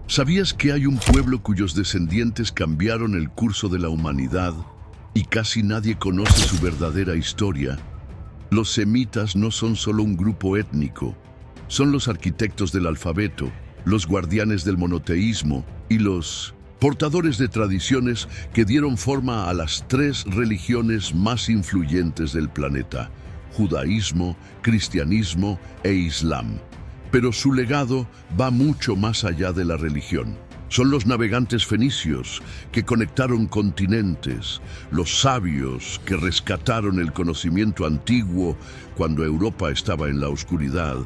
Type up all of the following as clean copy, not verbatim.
¿Sabías que hay un pueblo cuyos descendientes cambiaron el curso de la humanidad y casi nadie conoce su verdadera historia? Los semitas no son solo un grupo étnico, son los arquitectos del alfabeto, los guardianes del monoteísmo y los portadores de tradiciones que dieron forma a las tres religiones más influyentes del planeta: judaísmo, cristianismo e islam. Pero su legado va mucho más allá de la religión. Son los navegantes fenicios que conectaron continentes, los sabios que rescataron el conocimiento antiguo cuando Europa estaba en la oscuridad,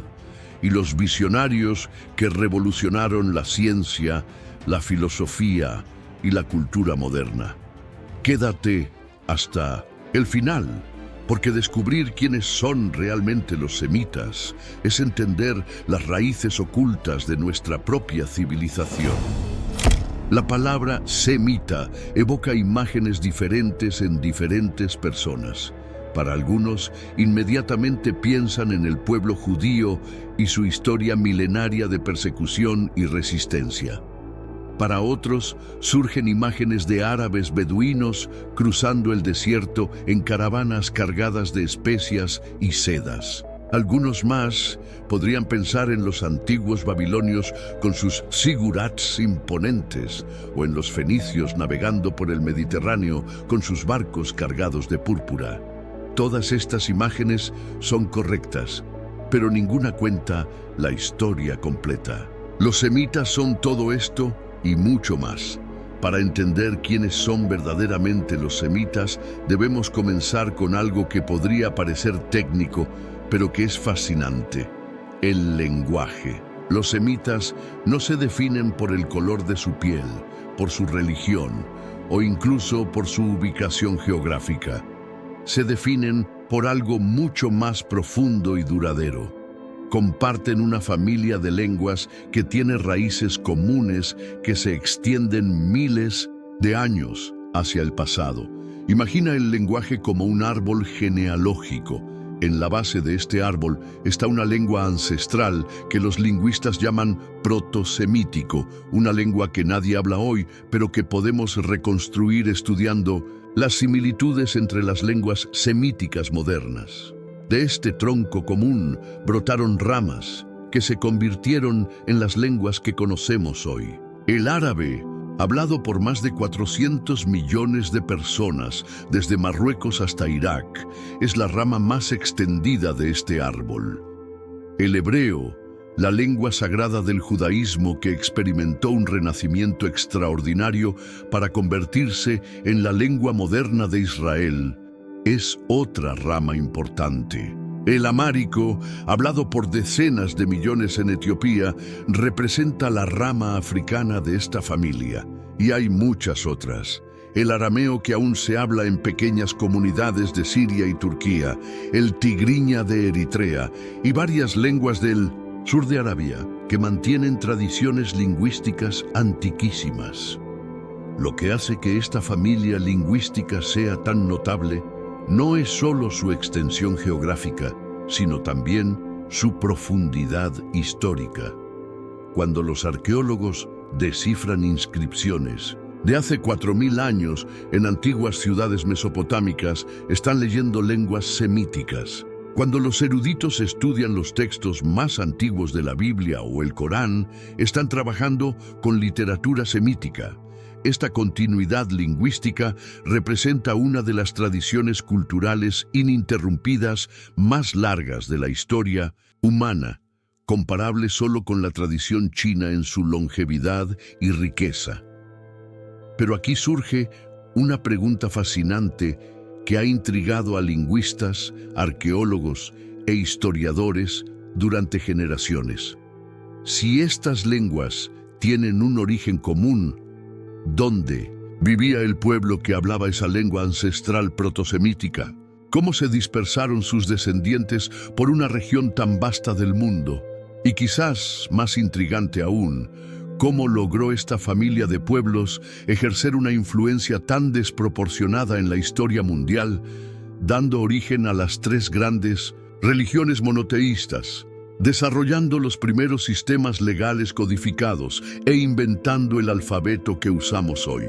y los visionarios que revolucionaron la ciencia, la filosofía y la cultura moderna. Quédate hasta el final, porque descubrir quiénes son realmente los semitas es entender las raíces ocultas de nuestra propia civilización. La palabra semita evoca imágenes diferentes en diferentes personas. Para algunos, inmediatamente piensan en el pueblo judío y su historia milenaria de persecución y resistencia. Para otros, surgen imágenes de árabes beduinos cruzando el desierto en caravanas cargadas de especias y sedas. Algunos más podrían pensar en los antiguos babilonios con sus zigurats imponentes, o en los fenicios navegando por el Mediterráneo con sus barcos cargados de púrpura. Todas estas imágenes son correctas, pero ninguna cuenta la historia completa. Los semitas son todo esto y mucho más. Para entender quiénes son verdaderamente los semitas, debemos comenzar con algo que podría parecer técnico, pero que es fascinante: el lenguaje. Los semitas no se definen por el color de su piel, por su religión o incluso por su ubicación geográfica. Se definen por algo mucho más profundo y duradero. Comparten una familia de lenguas que tiene raíces comunes que se extienden miles de años hacia el pasado. Imagina el lenguaje como un árbol genealógico. En la base de este árbol está una lengua ancestral que los lingüistas llaman protosemítico, una lengua que nadie habla hoy, pero que podemos reconstruir estudiando las similitudes entre las lenguas semíticas modernas. De este tronco común brotaron ramas que se convirtieron en las lenguas que conocemos hoy. El árabe, hablado por más de 400 millones de personas, desde Marruecos hasta Irak, es la rama más extendida de este árbol. El hebreo, la lengua sagrada del judaísmo que experimentó un renacimiento extraordinario para convertirse en la lengua moderna de Israel, es otra rama importante. El amárico, hablado por decenas de millones en Etiopía, representa la rama africana de esta familia, y hay muchas otras. El arameo, que aún se habla en pequeñas comunidades de Siria y Turquía, el tigriña de Eritrea y varias lenguas del sur de Arabia, que mantienen tradiciones lingüísticas antiquísimas. Lo que hace que esta familia lingüística sea tan notable no es solo su extensión geográfica, sino también su profundidad histórica. Cuando los arqueólogos descifran inscripciones de hace 4000 años en antiguas ciudades mesopotámicas, están leyendo lenguas semíticas. Cuando los eruditos estudian los textos más antiguos de la Biblia o el Corán, están trabajando con literatura semítica. Esta continuidad lingüística representa una de las tradiciones culturales ininterrumpidas más largas de la historia humana, comparable solo con la tradición china en su longevidad y riqueza. Pero aquí surge una pregunta fascinante que ha intrigado a lingüistas, arqueólogos e historiadores durante generaciones. Si estas lenguas tienen un origen común, ¿dónde vivía el pueblo que hablaba esa lengua ancestral protosemítica? ¿Cómo se dispersaron sus descendientes por una región tan vasta del mundo? Y quizás, más intrigante aún, ¿cómo logró esta familia de pueblos ejercer una influencia tan desproporcionada en la historia mundial, dando origen a las tres grandes religiones monoteístas: desarrollando los primeros sistemas legales codificados e inventando el alfabeto que usamos hoy.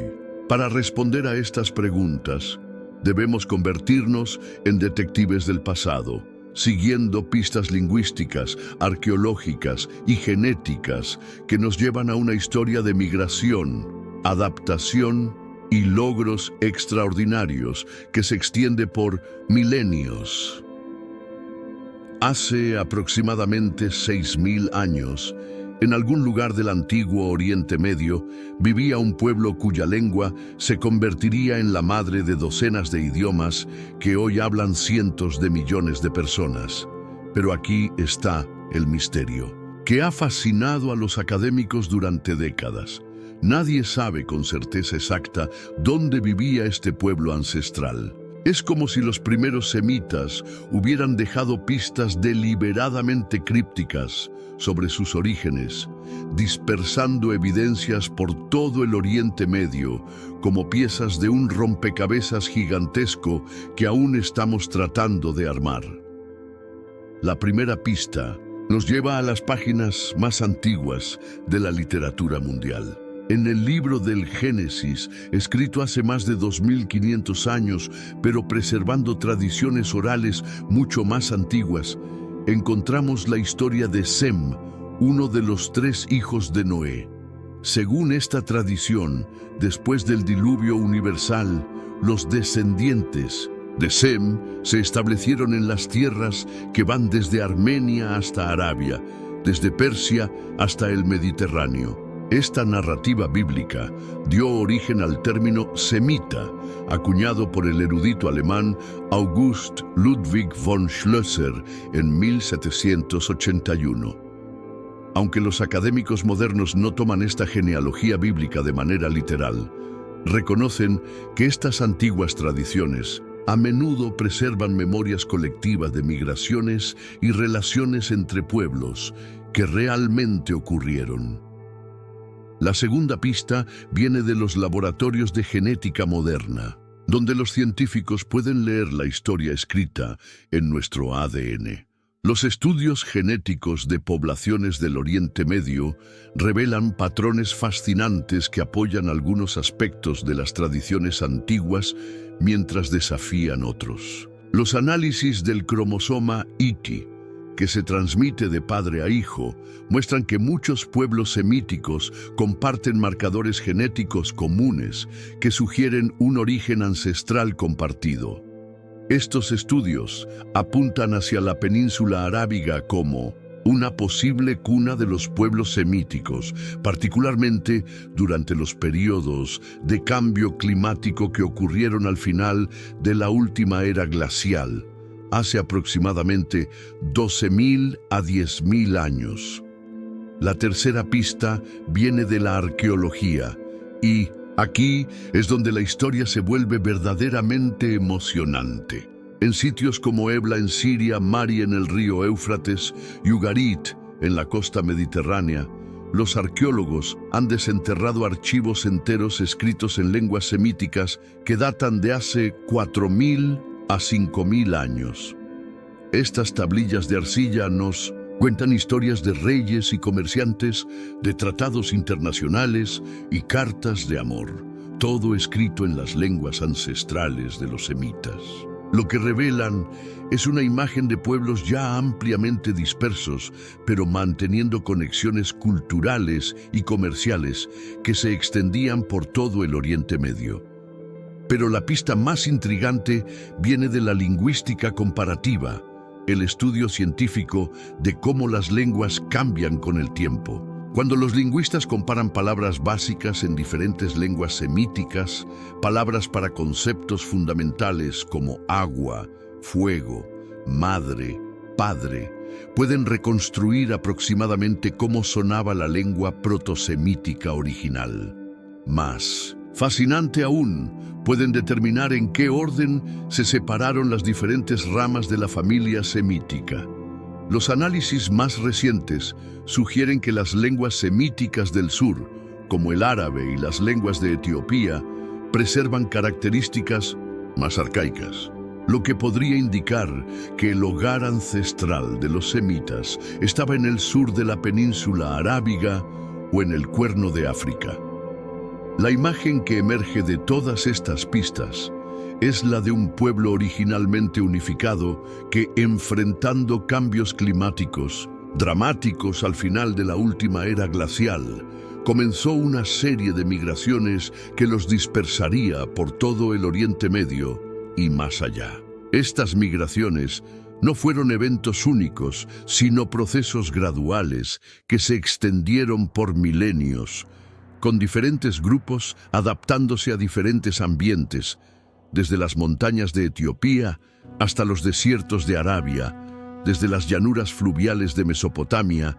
Para responder a estas preguntas, debemos convertirnos en detectives del pasado, siguiendo pistas lingüísticas, arqueológicas y genéticas que nos llevan a una historia de migración, adaptación y logros extraordinarios que se extiende por milenios. Hace aproximadamente 6.000 años, en algún lugar del antiguo Oriente Medio, vivía un pueblo cuya lengua se convertiría en la madre de docenas de idiomas que hoy hablan cientos de millones de personas. Pero aquí está el misterio, que ha fascinado a los académicos durante décadas. Nadie sabe con certeza exacta dónde vivía este pueblo ancestral. Es como si los primeros semitas hubieran dejado pistas deliberadamente crípticas sobre sus orígenes, dispersando evidencias por todo el Oriente Medio como piezas de un rompecabezas gigantesco que aún estamos tratando de armar. La primera pista nos lleva a las páginas más antiguas de la literatura mundial. En el libro del Génesis, escrito hace más de 2500 años, pero preservando tradiciones orales mucho más antiguas, encontramos la historia de Sem, uno de los 3 hijos de Noé. Según esta tradición, después del diluvio universal, los descendientes de Sem se establecieron en las tierras que van desde Armenia hasta Arabia, desde Persia hasta el Mediterráneo. Esta narrativa bíblica dio origen al término semita, acuñado por el erudito alemán August Ludwig von Schlösser en 1781. Aunque los académicos modernos no toman esta genealogía bíblica de manera literal, reconocen que estas antiguas tradiciones a menudo preservan memorias colectivas de migraciones y relaciones entre pueblos que realmente ocurrieron. La segunda pista viene de los laboratorios de genética moderna, donde los científicos pueden leer la historia escrita en nuestro ADN. Los estudios genéticos de poblaciones del Oriente Medio revelan patrones fascinantes que apoyan algunos aspectos de las tradiciones antiguas mientras desafían otros. Los análisis del cromosoma Y, que se transmite de padre a hijo, muestran que muchos pueblos semíticos comparten marcadores genéticos comunes que sugieren un origen ancestral compartido. Estos estudios apuntan hacia la península arábiga como una posible cuna de los pueblos semíticos, particularmente durante los periodos de cambio climático que ocurrieron al final de la última era glacial, hace aproximadamente 12.000 a 10.000 años. La tercera pista viene de la arqueología y aquí es donde la historia se vuelve verdaderamente emocionante. En sitios como Ebla en Siria, Mari en el río Éufrates y Ugarit en la costa mediterránea, los arqueólogos han desenterrado archivos enteros escritos en lenguas semíticas que datan de hace 4.000 a 5.000 años. Estas tablillas de arcilla nos cuentan historias de reyes y comerciantes, de tratados internacionales y cartas de amor, todo escrito en las lenguas ancestrales de los semitas. Lo que revelan es una imagen de pueblos ya ampliamente dispersos, pero manteniendo conexiones culturales y comerciales que se extendían por todo el Oriente Medio. Pero la pista más intrigante viene de la lingüística comparativa, el estudio científico de cómo las lenguas cambian con el tiempo. Cuando los lingüistas comparan palabras básicas en diferentes lenguas semíticas, palabras para conceptos fundamentales como agua, fuego, madre, padre, pueden reconstruir aproximadamente cómo sonaba la lengua protosemítica original. Más fascinante aún, pueden determinar en qué orden se separaron las diferentes ramas de la familia semítica. Los análisis más recientes sugieren que las lenguas semíticas del sur, como el árabe y las lenguas de Etiopía, preservan características más arcaicas. lo que podría indicar que el hogar ancestral de los semitas estaba en el sur de la península arábiga o en el Cuerno de África. La imagen que emerge de todas estas pistas es la de un pueblo originalmente unificado que, enfrentando cambios climáticos dramáticos al final de la última era glacial, comenzó una serie de migraciones que los dispersaría por todo el Oriente Medio y más allá. Estas migraciones no fueron eventos únicos, sino procesos graduales que se extendieron por milenios, con diferentes grupos adaptándose a diferentes ambientes, desde las montañas de Etiopía hasta los desiertos de Arabia, desde las llanuras fluviales de Mesopotamia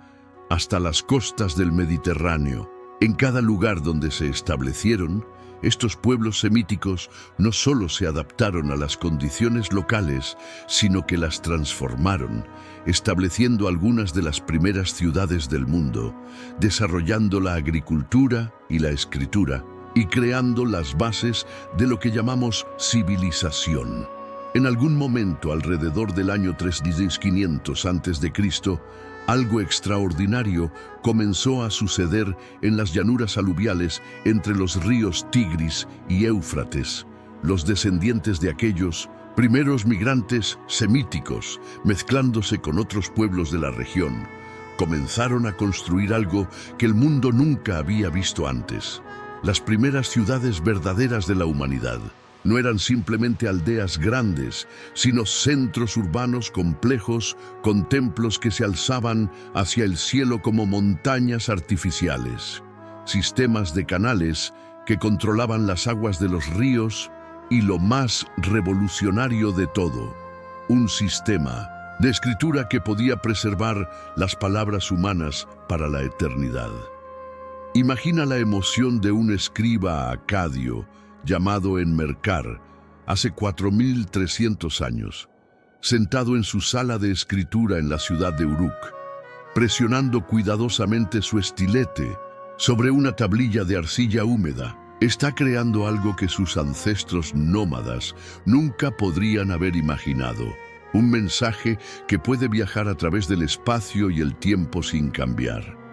hasta las costas del Mediterráneo. En cada lugar donde se establecieron, estos pueblos semíticos no solo se adaptaron a las condiciones locales, sino que las transformaron, estableciendo algunas de las primeras ciudades del mundo, desarrollando la agricultura y la escritura, y creando las bases de lo que llamamos civilización. En algún momento alrededor del año 3500 a.C., algo extraordinario comenzó a suceder en las llanuras aluviales entre los ríos Tigris y Éufrates. Los descendientes de aquellos primeros migrantes semíticos, mezclándose con otros pueblos de la región, comenzaron a construir algo que el mundo nunca había visto antes: las primeras ciudades verdaderas de la humanidad. No eran simplemente aldeas grandes, sino centros urbanos complejos con templos que se alzaban hacia el cielo como montañas artificiales, sistemas de canales que controlaban las aguas de los ríos y, lo más revolucionario de todo, un sistema de escritura que podía preservar las palabras humanas para la eternidad. Imagina la emoción de un escriba acadio llamado Enmerkar, hace 4300 años, sentado en su sala de escritura en la ciudad de Uruk, presionando cuidadosamente su estilete sobre una tablilla de arcilla húmeda. Está creando algo que sus ancestros nómadas nunca podrían haber imaginado, un mensaje que puede viajar a través del espacio y el tiempo sin cambiar.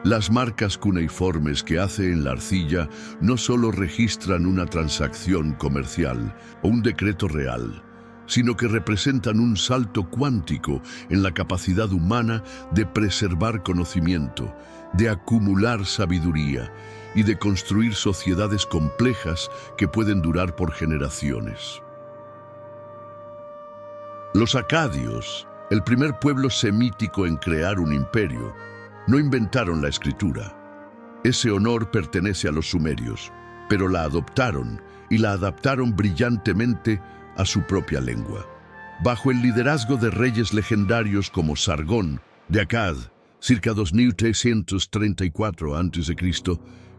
Las marcas cuneiformes que hace en la arcilla no solo registran una transacción comercial o un decreto real, sino que representan un salto cuántico en la capacidad humana de preservar conocimiento, de acumular sabiduría y de construir sociedades complejas que pueden durar por generaciones. Los acadios, el primer pueblo semítico en crear un imperio, no inventaron la escritura. Ese honor pertenece a los sumerios, pero la adoptaron y la adaptaron brillantemente a su propia lengua. Bajo el liderazgo de reyes legendarios como Sargón de Akkad, circa 2334 a.C.,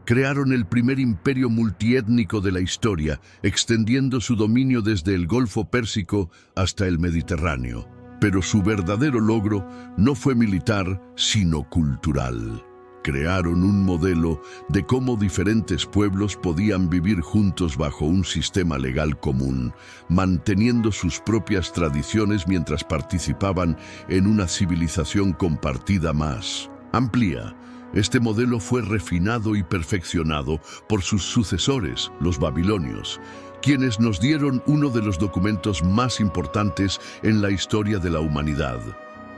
crearon el primer imperio multiétnico de la historia, extendiendo su dominio desde el Golfo Pérsico hasta el Mediterráneo. Pero su verdadero logro no fue militar, sino cultural. Crearon un modelo de cómo diferentes pueblos podían vivir juntos bajo un sistema legal común, manteniendo sus propias tradiciones mientras participaban en una civilización compartida más amplia. Este modelo fue refinado y perfeccionado por sus sucesores, los babilonios, quienes nos dieron uno de los documentos más importantes en la historia de la humanidad,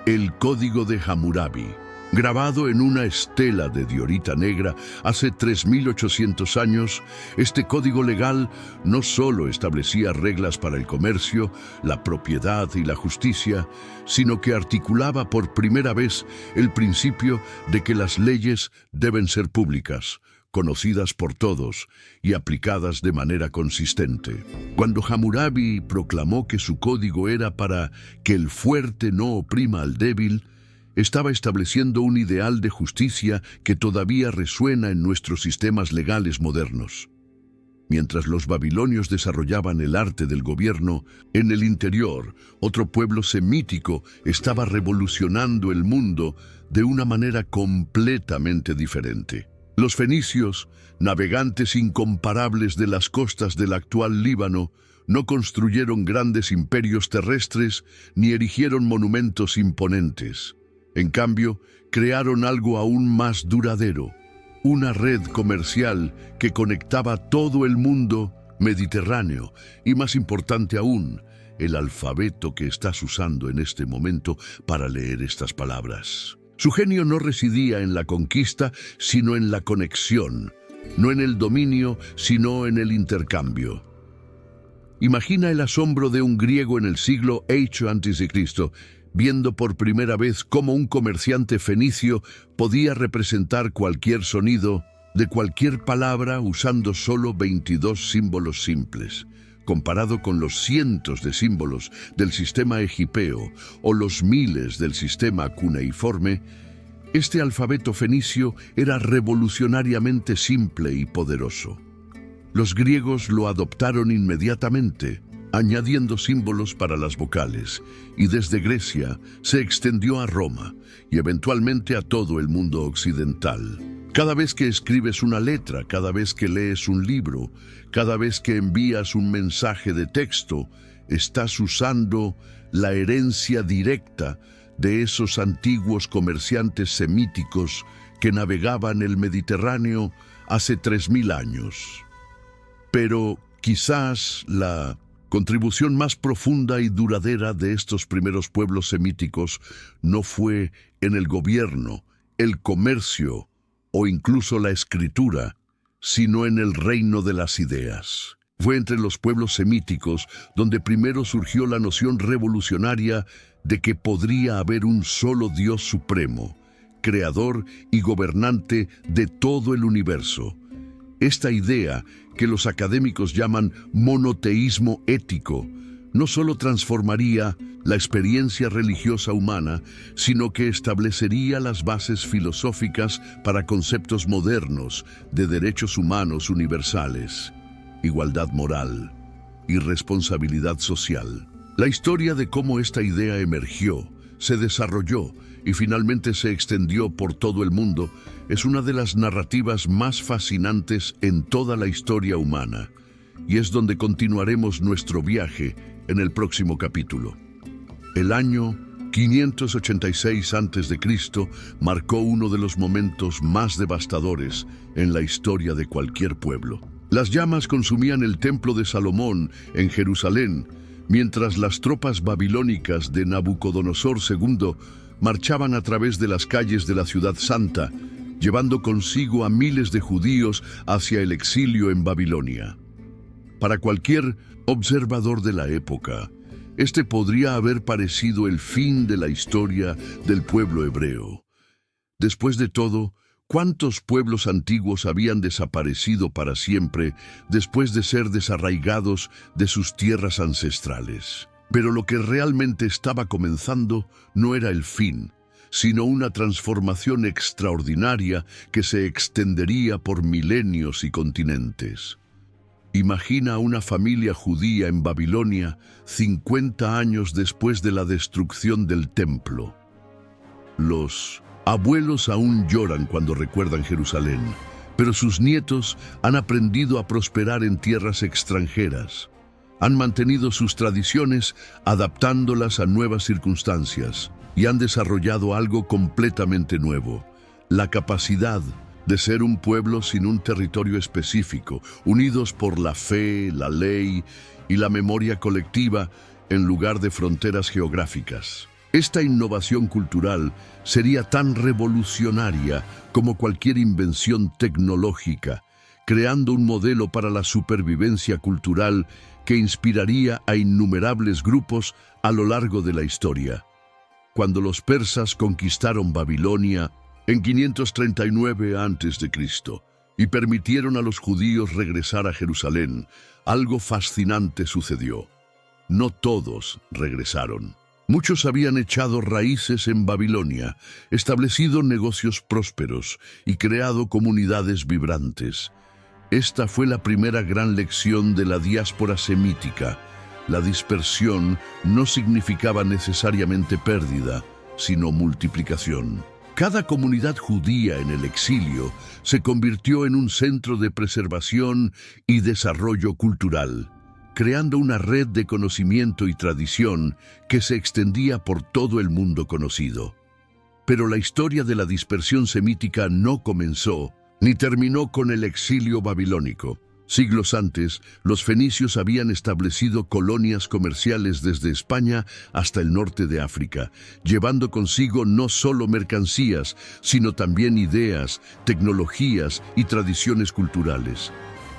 el Código de Hammurabi. Grabado en una estela de diorita negra hace 3800 años, este código legal no solo establecía reglas para el comercio, la propiedad y la justicia, sino que articulaba por primera vez el principio de que las leyes deben ser públicas, conocidas por todos y aplicadas de manera consistente. Cuando Hammurabi proclamó que su código era para que el fuerte no oprima al débil, estaba estableciendo un ideal de justicia que todavía resuena en nuestros sistemas legales modernos. Mientras los babilonios desarrollaban el arte del gobierno, en el interior, otro pueblo semítico estaba revolucionando el mundo de una manera completamente diferente. Los fenicios, navegantes incomparables de las costas del actual Líbano, no construyeron grandes imperios terrestres ni erigieron monumentos imponentes. En cambio, crearon algo aún más duradero, una red comercial que conectaba todo el mundo mediterráneo y, más importante aún, el alfabeto que estás usando en este momento para leer estas palabras. Su genio no residía en la conquista, sino en la conexión, no en el dominio, sino en el intercambio. Imagina el asombro de un griego en el siglo VIII a.C., viendo por primera vez cómo un comerciante fenicio podía representar cualquier sonido de cualquier palabra usando solo 22 símbolos simples, comparado con los cientos de símbolos del sistema egipeo o los miles del sistema cuneiforme. Este alfabeto fenicio era revolucionariamente simple y poderoso. Los griegos lo adoptaron inmediatamente, añadiendo símbolos para las vocales, y desde Grecia se extendió a Roma y eventualmente a todo el mundo occidental. Cada vez que escribes una letra, cada vez que lees un libro, cada vez que envías un mensaje de texto, estás usando la herencia directa de esos antiguos comerciantes semíticos que navegaban el Mediterráneo hace 3000 años. Pero quizás la contribución más profunda y duradera de estos primeros pueblos semíticos no fue en el gobierno, el comercio o incluso la escritura, sino en el reino de las ideas. Fue entre los pueblos semíticos donde primero surgió la noción revolucionaria de que podría haber un solo Dios supremo, creador y gobernante de todo el universo. Esta idea, que los académicos llaman monoteísmo ético, no solo transformaría la experiencia religiosa humana, sino que establecería las bases filosóficas para conceptos modernos de derechos humanos universales, igualdad moral y responsabilidad social. La historia de cómo esta idea emergió, se desarrolló y finalmente se extendió por todo el mundo es una de las narrativas más fascinantes en toda la historia humana, y es donde continuaremos nuestro viaje en el próximo capítulo. El año 586 a.C. marcó uno de los momentos más devastadores en la historia de cualquier pueblo. Las llamas consumían el templo de Salomón en Jerusalén, mientras las tropas babilónicas de Nabucodonosor II marchaban a través de las calles de la ciudad santa, llevando consigo a miles de judíos hacia el exilio en Babilonia. Para cualquier observador de la época, este podría haber parecido el fin de la historia del pueblo hebreo. Después de todo, ¿cuántos pueblos antiguos habían desaparecido para siempre después de ser desarraigados de sus tierras ancestrales? Pero lo que realmente estaba comenzando no era el fin, sino una transformación extraordinaria que se extendería por milenios y continentes. Imagina a una familia judía en Babilonia 50 años después de la destrucción del templo. Los abuelos aún lloran cuando recuerdan Jerusalén, pero sus nietos han aprendido a prosperar en tierras extranjeras. Han mantenido sus tradiciones adaptándolas a nuevas circunstancias y han desarrollado algo completamente nuevo: la capacidad de ser un pueblo sin un territorio específico, unidos por la fe, la ley y la memoria colectiva en lugar de fronteras geográficas. Esta innovación cultural sería tan revolucionaria como cualquier invención tecnológica, creando un modelo para la supervivencia cultural que inspiraría a innumerables grupos a lo largo de la historia. Cuando los persas conquistaron Babilonia en 539 a.C. y permitieron a los judíos regresar a Jerusalén, algo fascinante sucedió. No todos regresaron. Muchos habían echado raíces en Babilonia, establecido negocios prósperos y creado comunidades vibrantes. Esta fue la primera gran lección de la diáspora semítica. La dispersión no significaba necesariamente pérdida, sino multiplicación. Cada comunidad judía en el exilio se convirtió en un centro de preservación y desarrollo cultural. creando una red de conocimiento y tradición que se extendía por todo el mundo conocido. Pero la historia de la dispersión semítica no comenzó ni terminó con el exilio babilónico. Siglos antes, los fenicios habían establecido colonias comerciales desde España hasta el norte de África, llevando consigo no solo mercancías, sino también ideas, tecnologías y tradiciones culturales.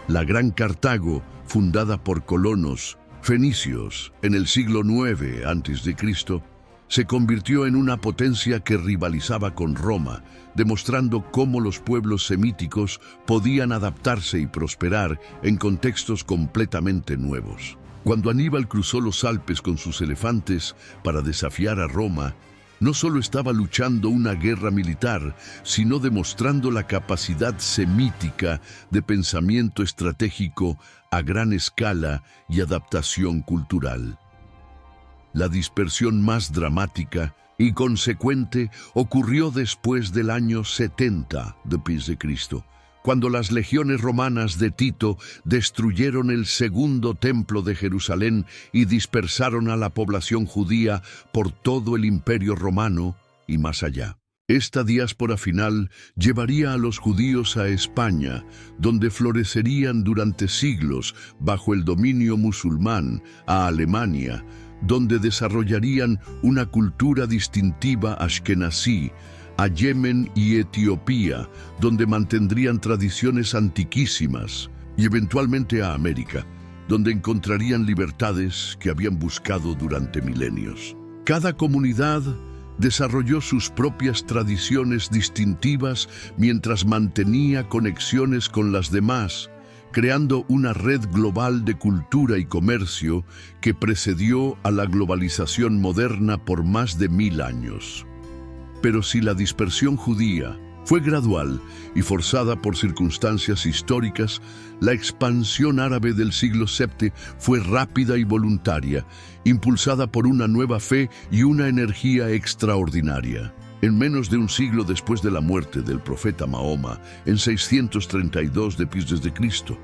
La Gran Cartago, fundada por colonos fenicios en el siglo IX a.C., se convirtió en una potencia que rivalizaba con Roma, demostrando cómo los pueblos semíticos podían adaptarse y prosperar en contextos completamente nuevos. Cuando Aníbal cruzó los Alpes con sus elefantes para desafiar a Roma, no solo estaba luchando una guerra militar, sino demostrando la capacidad semítica de pensamiento estratégico a gran escala y adaptación cultural. La dispersión más dramática y consecuente ocurrió después del año 70 d.C., cuando las legiones romanas de Tito destruyeron el segundo templo de Jerusalén y dispersaron a la población judía por todo el Imperio Romano y más allá. Esta diáspora final llevaría a los judíos a España, donde florecerían durante siglos bajo el dominio musulmán, a Alemania, donde desarrollarían una cultura distintiva ashkenazí, a Yemen y Etiopía, donde mantendrían tradiciones antiquísimas, y eventualmente a América, donde encontrarían libertades que habían buscado durante milenios. Cada comunidad desarrolló sus propias tradiciones distintivas mientras mantenía conexiones con las demás, creando una red global de cultura y comercio que precedió a la globalización moderna por más de 1000 años. Pero si la dispersión judía fue gradual y forzada por circunstancias históricas, la expansión árabe del siglo VII fue rápida y voluntaria, impulsada por una nueva fe y una energía extraordinaria. En menos de un siglo después de la muerte del profeta Mahoma, en 632 d.C.,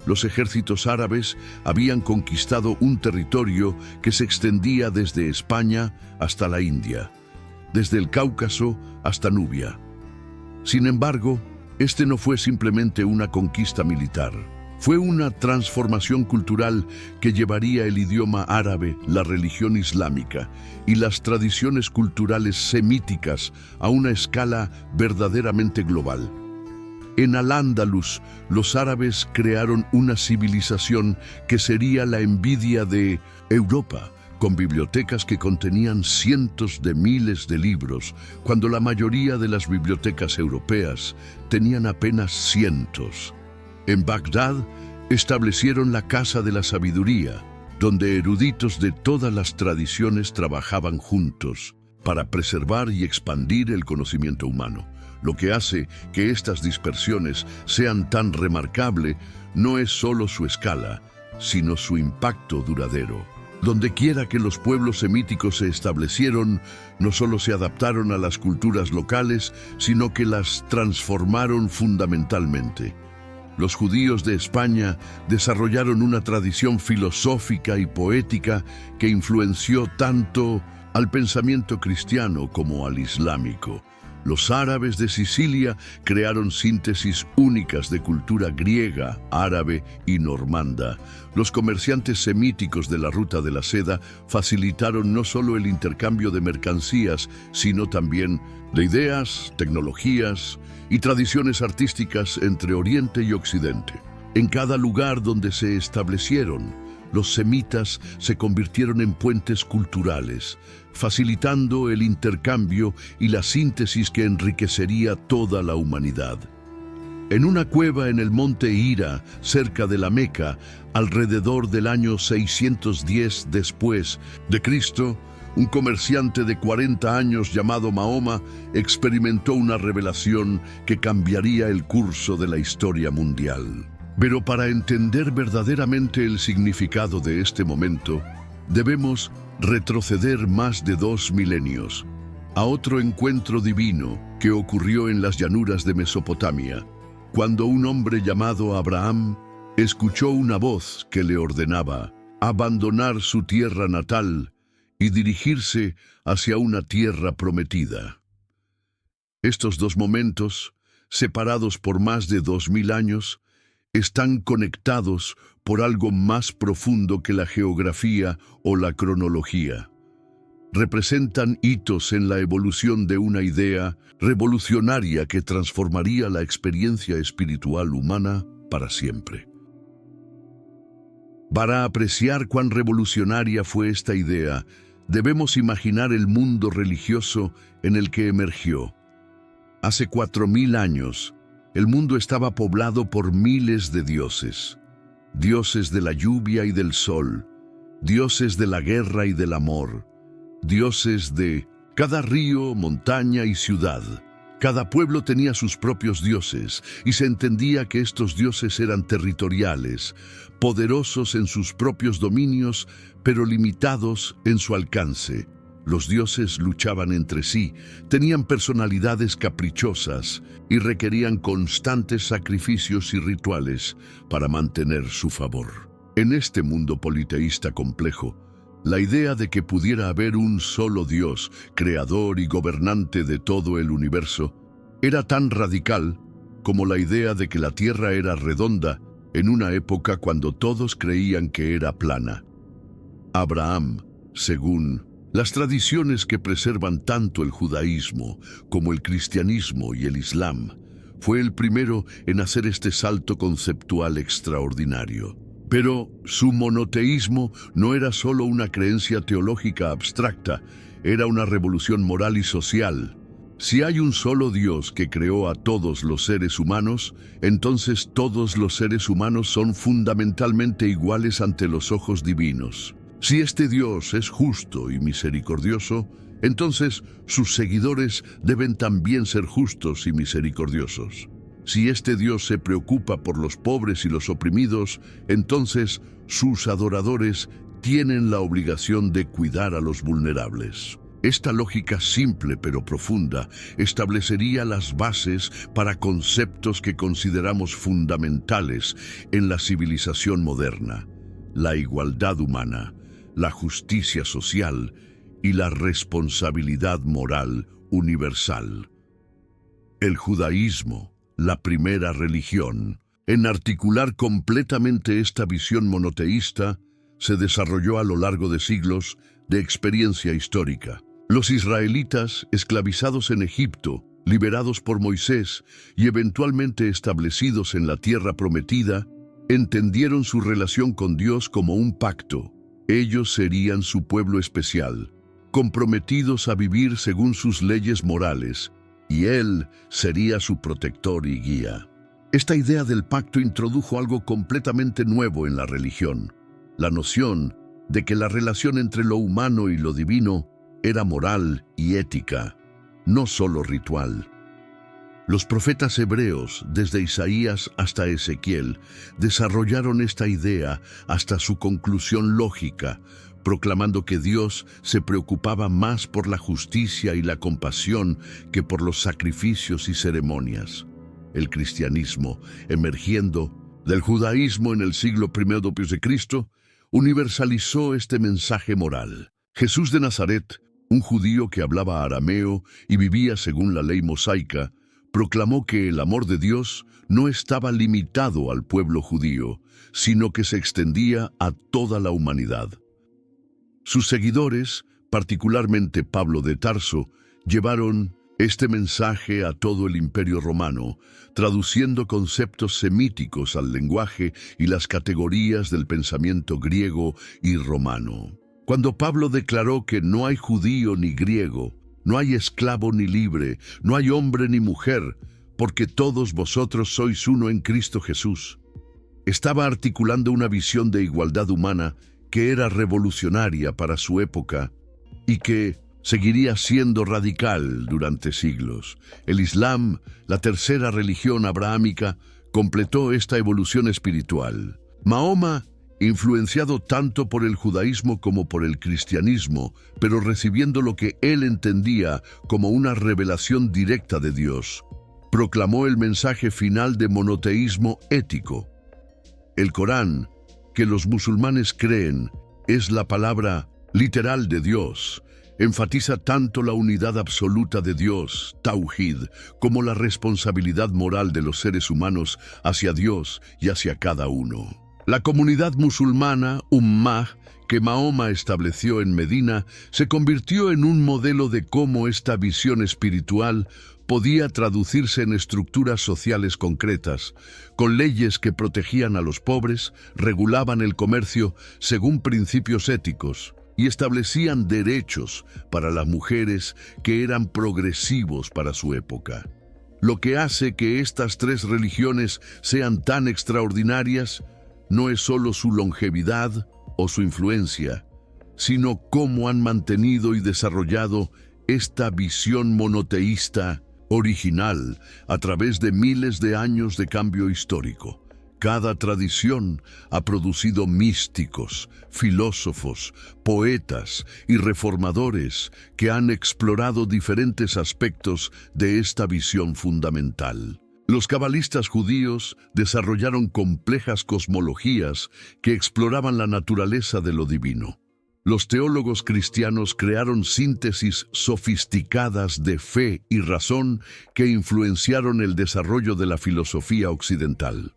los ejércitos árabes habían conquistado un territorio que se extendía desde España hasta la India, desde el Cáucaso hasta Nubia. Sin embargo, este no fue simplemente una conquista militar. Fue una transformación cultural que llevaría el idioma árabe, la religión islámica y las tradiciones culturales semíticas a una escala verdaderamente global. En Al-Ándalus, los árabes crearon una civilización que sería la envidia de Europa, con bibliotecas que contenían cientos de miles de libros, cuando la mayoría de las bibliotecas europeas tenían apenas cientos. En Bagdad, establecieron la Casa de la Sabiduría, donde eruditos de todas las tradiciones trabajaban juntos para preservar y expandir el conocimiento humano. Lo que hace que estas dispersiones sean tan remarcables no es solo su escala, sino su impacto duradero. Donde quiera que los pueblos semíticos se establecieron, no solo se adaptaron a las culturas locales, sino que las transformaron fundamentalmente. Los judíos de España desarrollaron una tradición filosófica y poética que influenció tanto al pensamiento cristiano como al islámico. Los árabes de Sicilia crearon síntesis únicas de cultura griega, árabe y normanda. Los comerciantes semíticos de la Ruta de la Seda facilitaron no solo el intercambio de mercancías, sino también de ideas, tecnologías y tradiciones artísticas entre Oriente y Occidente. En cada lugar donde se establecieron, los semitas se convirtieron en puentes culturales, facilitando el intercambio y la síntesis que enriquecería toda la humanidad. En una cueva en el monte Hira, cerca de la Meca, alrededor del año 610 después de Cristo, un comerciante de 40 años llamado Mahoma experimentó una revelación que cambiaría el curso de la historia mundial. Pero para entender verdaderamente el significado de este momento, debemos retroceder más de 2 milenios, a otro encuentro divino que ocurrió en las llanuras de Mesopotamia, cuando un hombre llamado Abraham escuchó una voz que le ordenaba: abandonar su tierra natal y dirigirse hacia una tierra prometida. Estos dos momentos, separados por más de 2000 años, están conectados por algo más profundo que la geografía o la cronología. Representan hitos en la evolución de una idea revolucionaria que transformaría la experiencia espiritual humana para siempre. Para apreciar cuán revolucionaria fue esta idea, debemos imaginar el mundo religioso en el que emergió. Hace 4000 años, el mundo estaba poblado por miles de dioses. Dioses de la lluvia y del sol, dioses de la guerra y del amor, dioses de cada río, montaña y ciudad. Cada pueblo tenía sus propios dioses y se entendía que estos dioses eran territoriales, poderosos en sus propios dominios, pero limitados en su alcance. Los dioses luchaban entre sí, tenían personalidades caprichosas y requerían constantes sacrificios y rituales para mantener su favor. En este mundo politeísta complejo, la idea de que pudiera haber un solo Dios, creador y gobernante de todo el universo, era tan radical como la idea de que la Tierra era redonda en una época cuando todos creían que era plana. Abraham, según las tradiciones que preservan tanto el judaísmo como el cristianismo y el islam, fue el primero en hacer este salto conceptual extraordinario. Pero su monoteísmo no era solo una creencia teológica abstracta, era una revolución moral y social. Si hay un solo Dios que creó a todos los seres humanos, entonces todos los seres humanos son fundamentalmente iguales ante los ojos divinos. Si este Dios es justo y misericordioso, entonces sus seguidores deben también ser justos y misericordiosos. Si este Dios se preocupa por los pobres y los oprimidos, entonces sus adoradores tienen la obligación de cuidar a los vulnerables. Esta lógica simple pero profunda establecería las bases para conceptos que consideramos fundamentales en la civilización moderna: la igualdad humana, la justicia social y la responsabilidad moral universal. El judaísmo, la primera religión, en articular completamente esta visión monoteísta, se desarrolló a lo largo de siglos de experiencia histórica. Los israelitas, esclavizados en Egipto, liberados por Moisés y eventualmente establecidos en la tierra prometida, entendieron su relación con Dios como un pacto. Ellos serían su pueblo especial, comprometidos a vivir según sus leyes morales, y Él sería su protector y guía. Esta idea del pacto introdujo algo completamente nuevo en la religión: la noción de que la relación entre lo humano y lo divino era moral y ética, no solo ritual. Los profetas hebreos, desde Isaías hasta Ezequiel, desarrollaron esta idea hasta su conclusión lógica, proclamando que Dios se preocupaba más por la justicia y la compasión que por los sacrificios y ceremonias. El cristianismo, emergiendo del judaísmo en el siglo I a.C., universalizó este mensaje moral. Jesús de Nazaret, un judío que hablaba arameo y vivía según la ley mosaica, proclamó que el amor de Dios no estaba limitado al pueblo judío, sino que se extendía a toda la humanidad. Sus seguidores, particularmente Pablo de Tarso, llevaron este mensaje a todo el Imperio Romano, traduciendo conceptos semíticos al lenguaje y las categorías del pensamiento griego y romano. Cuando Pablo declaró que no hay judío ni griego, no hay esclavo ni libre, no hay hombre ni mujer, porque todos vosotros sois uno en Cristo Jesús, estaba articulando una visión de igualdad humana que era revolucionaria para su época y que seguiría siendo radical durante siglos. El Islam, la tercera religión abrahámica, completó esta evolución espiritual. Mahoma, influenciado tanto por el judaísmo como por el cristianismo, pero recibiendo lo que él entendía como una revelación directa de Dios, proclamó el mensaje final de monoteísmo ético. El Corán, que los musulmanes creen es la palabra literal de Dios. Enfatiza tanto la unidad absoluta de Dios, Tauhid, como la responsabilidad moral de los seres humanos hacia Dios y hacia cada uno. La comunidad musulmana, Ummah, que Mahoma estableció en Medina, se convirtió en un modelo de cómo esta visión espiritual podía traducirse en estructuras sociales concretas, con leyes que protegían a los pobres, regulaban el comercio según principios éticos y establecían derechos para las mujeres que eran progresivos para su época. Lo que hace que estas tres religiones sean tan extraordinarias no es solo su longevidad o su influencia, sino cómo han mantenido y desarrollado esta visión monoteísta original a través de miles de años de cambio histórico. Cada tradición ha producido místicos, filósofos, poetas y reformadores que han explorado diferentes aspectos de esta visión fundamental. Los cabalistas judíos desarrollaron complejas cosmologías que exploraban la naturaleza de lo divino. Los teólogos cristianos crearon síntesis sofisticadas de fe y razón que influenciaron el desarrollo de la filosofía occidental.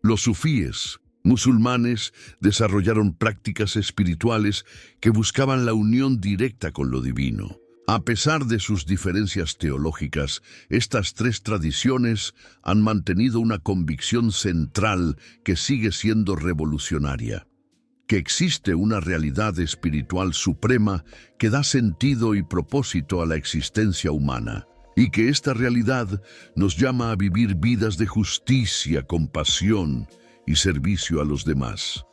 Los sufíes, musulmanes, desarrollaron prácticas espirituales que buscaban la unión directa con lo divino. A pesar de sus diferencias teológicas, estas tres tradiciones han mantenido una convicción central que sigue siendo revolucionaria: que existe una realidad espiritual suprema que da sentido y propósito a la existencia humana, y que esta realidad nos llama a vivir vidas de justicia, compasión y servicio a los demás.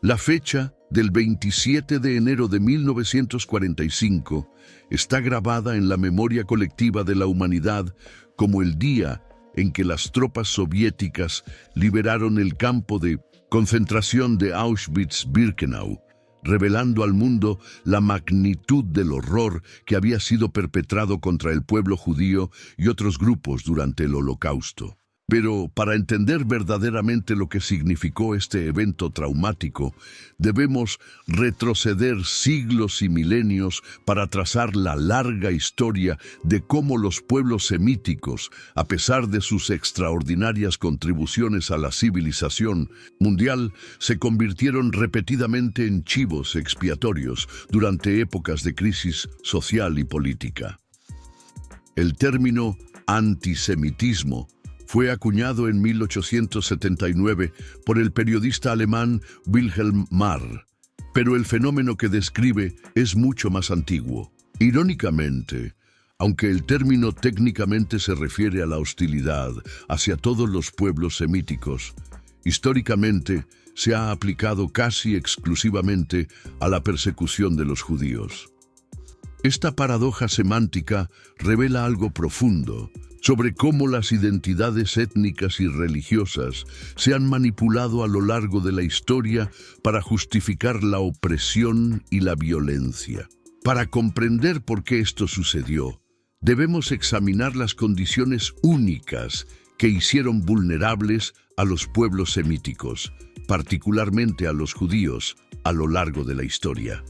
La fecha del 27 de enero de 1945 está grabada en la memoria colectiva de la humanidad como el día en que las tropas soviéticas liberaron el campo de concentración de Auschwitz-Birkenau, revelando al mundo la magnitud del horror que había sido perpetrado contra el pueblo judío y otros grupos durante el Holocausto. Pero para entender verdaderamente lo que significó este evento traumático, debemos retroceder siglos y milenios para trazar la larga historia de cómo los pueblos semíticos, a pesar de sus extraordinarias contribuciones a la civilización mundial, se convirtieron repetidamente en chivos expiatorios durante épocas de crisis social y política. El término antisemitismo fue acuñado en 1879 por el periodista alemán Wilhelm Marr, pero el fenómeno que describe es mucho más antiguo. Irónicamente, aunque el término técnicamente se refiere a la hostilidad hacia todos los pueblos semíticos, históricamente se ha aplicado casi exclusivamente a la persecución de los judíos. Esta paradoja semántica revela algo profundo sobre cómo las identidades étnicas y religiosas se han manipulado a lo largo de la historia para justificar la opresión y la violencia. Para comprender por qué esto sucedió, debemos examinar las condiciones únicas que hicieron vulnerables a los pueblos semíticos, particularmente a los judíos, a lo largo de la historia.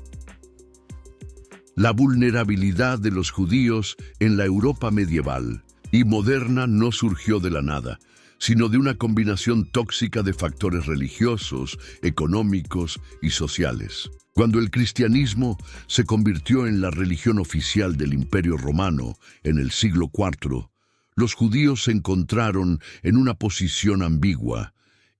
La vulnerabilidad de los judíos en la Europa medieval y moderna no surgió de la nada, sino de una combinación tóxica de factores religiosos, económicos y sociales. Cuando el cristianismo se convirtió en la religión oficial del Imperio Romano en el siglo IV, los judíos se encontraron en una posición ambigua.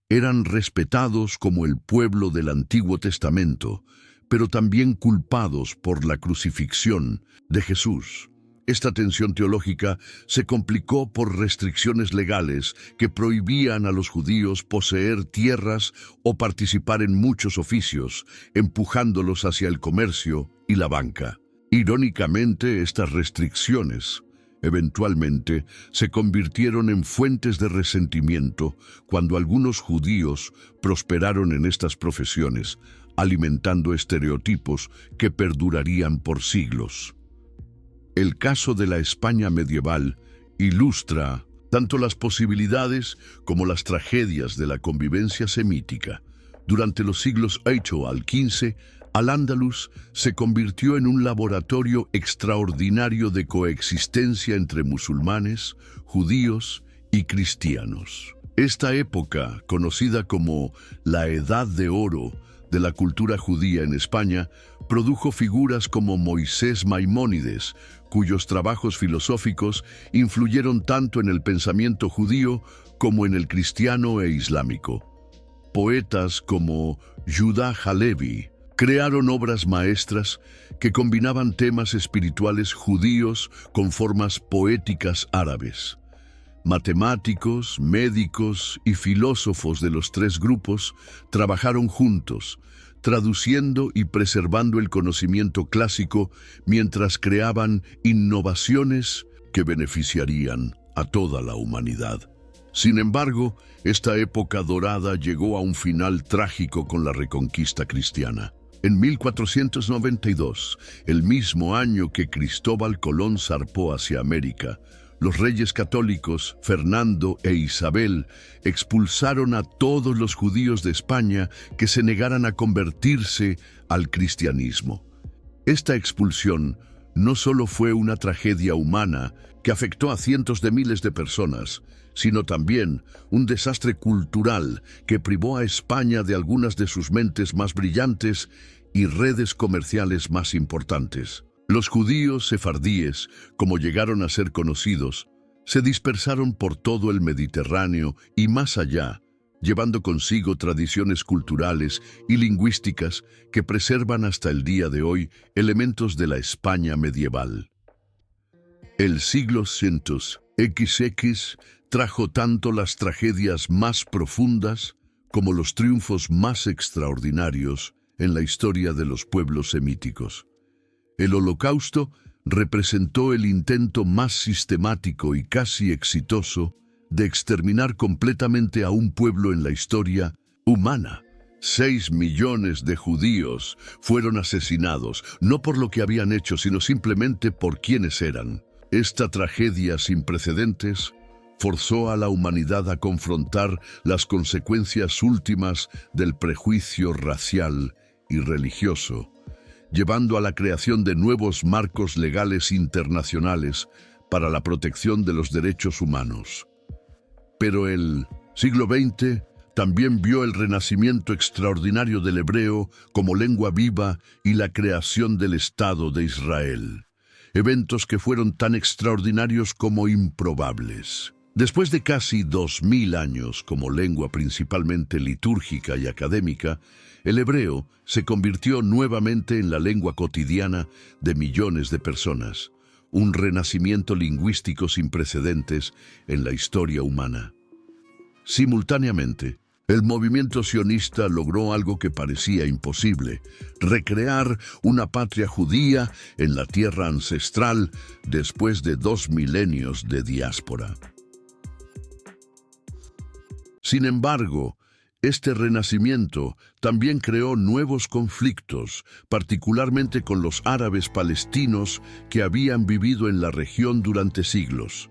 Eran respetados como el pueblo del Antiguo Testamento, pero también culpados por la crucifixión de Jesús. Esta tensión teológica se complicó por restricciones legales que prohibían a los judíos poseer tierras o participar en muchos oficios, empujándolos hacia el comercio y la banca. Irónicamente, estas restricciones eventualmente se convirtieron en fuentes de resentimiento cuando algunos judíos prosperaron en estas profesiones, alimentando estereotipos que perdurarían por siglos. El caso de la España medieval ilustra tanto las posibilidades como las tragedias de la convivencia semítica. Durante los siglos VIII al XV, Al-Ándalus se convirtió en un laboratorio extraordinario de coexistencia entre musulmanes, judíos y cristianos. Esta época, conocida como la Edad de Oro de la cultura judía en España, produjo figuras como Moisés Maimónides, cuyos trabajos filosóficos influyeron tanto en el pensamiento judío como en el cristiano e islámico. Poetas como Judá Halevi crearon obras maestras que combinaban temas espirituales judíos con formas poéticas árabes. Matemáticos, médicos y filósofos de los tres grupos trabajaron juntos, traduciendo y preservando el conocimiento clásico mientras creaban innovaciones que beneficiarían a toda la humanidad. Sin embargo, esta época dorada llegó a un final trágico con la reconquista cristiana. En 1492, el mismo año que Cristóbal Colón zarpó hacia América, los reyes católicos, Fernando e Isabel, expulsaron a todos los judíos de España que se negaran a convertirse al cristianismo. Esta expulsión no solo fue una tragedia humana que afectó a cientos de miles de personas, sino también un desastre cultural que privó a España de algunas de sus mentes más brillantes y redes comerciales más importantes. Los judíos sefardíes, como llegaron a ser conocidos, se dispersaron por todo el Mediterráneo y más allá, llevando consigo tradiciones culturales y lingüísticas que preservan hasta el día de hoy elementos de la España medieval. El siglo XX trajo tanto las tragedias más profundas como los triunfos más extraordinarios en la historia de los pueblos semíticos. El Holocausto representó el intento más sistemático y casi exitoso de exterminar completamente a un pueblo en la historia humana. 6 millones de judíos fueron asesinados, no por lo que habían hecho, sino simplemente por quienes eran. Esta tragedia sin precedentes forzó a la humanidad a confrontar las consecuencias últimas del prejuicio racial y religioso, llevando a la creación de nuevos marcos legales internacionales para la protección de los derechos humanos. Pero el siglo XX también vio el renacimiento extraordinario del hebreo como lengua viva y la creación del Estado de Israel, eventos que fueron tan extraordinarios como improbables. Después de casi 2000 años como lengua principalmente litúrgica y académica, el hebreo se convirtió nuevamente en la lengua cotidiana de millones de personas, un renacimiento lingüístico sin precedentes en la historia humana. Simultáneamente, el movimiento sionista logró algo que parecía imposible: recrear una patria judía en la tierra ancestral después de 2 milenios de diáspora. Sin embargo, este renacimiento también creó nuevos conflictos, particularmente con los árabes palestinos que habían vivido en la región durante siglos.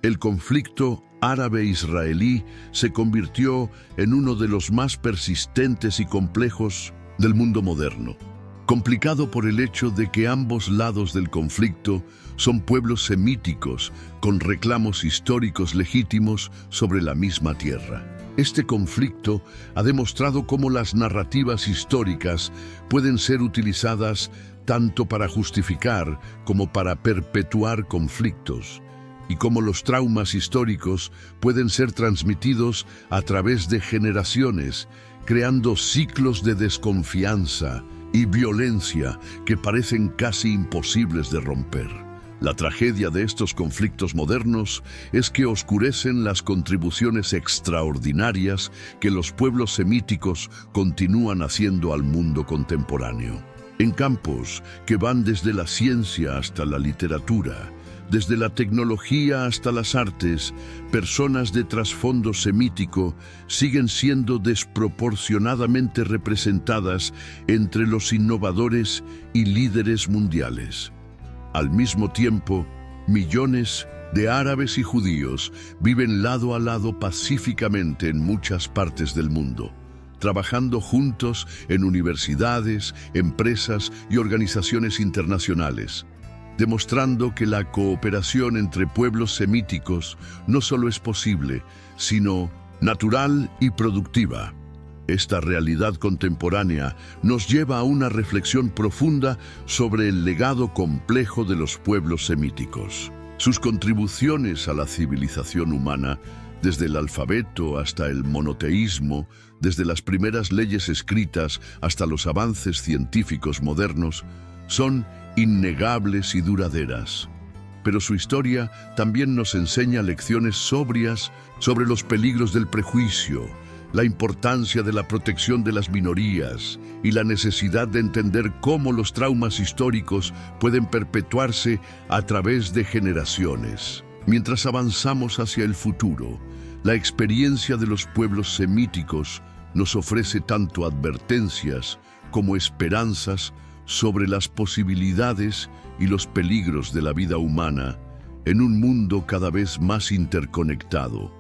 El conflicto árabe-israelí se convirtió en uno de los más persistentes y complejos del mundo moderno, complicado por el hecho de que ambos lados del conflicto son pueblos semíticos con reclamos históricos legítimos sobre la misma tierra. Este conflicto ha demostrado cómo las narrativas históricas pueden ser utilizadas tanto para justificar como para perpetuar conflictos, y cómo los traumas históricos pueden ser transmitidos a través de generaciones, creando ciclos de desconfianza y violencia que parecen casi imposibles de romper. La tragedia de estos conflictos modernos es que oscurecen las contribuciones extraordinarias que los pueblos semíticos continúan haciendo al mundo contemporáneo. En campos que van desde la ciencia hasta la literatura, desde la tecnología hasta las artes, personas de trasfondo semítico siguen siendo desproporcionadamente representadas entre los innovadores y líderes mundiales. Al mismo tiempo, millones de árabes y judíos viven lado a lado pacíficamente en muchas partes del mundo. trabajando juntos en universidades, empresas y organizaciones internacionales, demostrando que la cooperación entre pueblos semíticos no solo es posible, sino natural y productiva. Esta realidad contemporánea nos lleva a una reflexión profunda sobre el legado complejo de los pueblos semíticos. Sus contribuciones a la civilización humana, desde el alfabeto hasta el monoteísmo, desde las primeras leyes escritas hasta los avances científicos modernos, son innegables y duraderas. Pero su historia también nos enseña lecciones sobrias sobre los peligros del prejuicio, la importancia de la protección de las minorías y la necesidad de entender cómo los traumas históricos pueden perpetuarse a través de generaciones. Mientras avanzamos hacia el futuro, la experiencia de los pueblos semíticos nos ofrece tanto advertencias como esperanzas sobre las posibilidades y los peligros de la vida humana en un mundo cada vez más interconectado.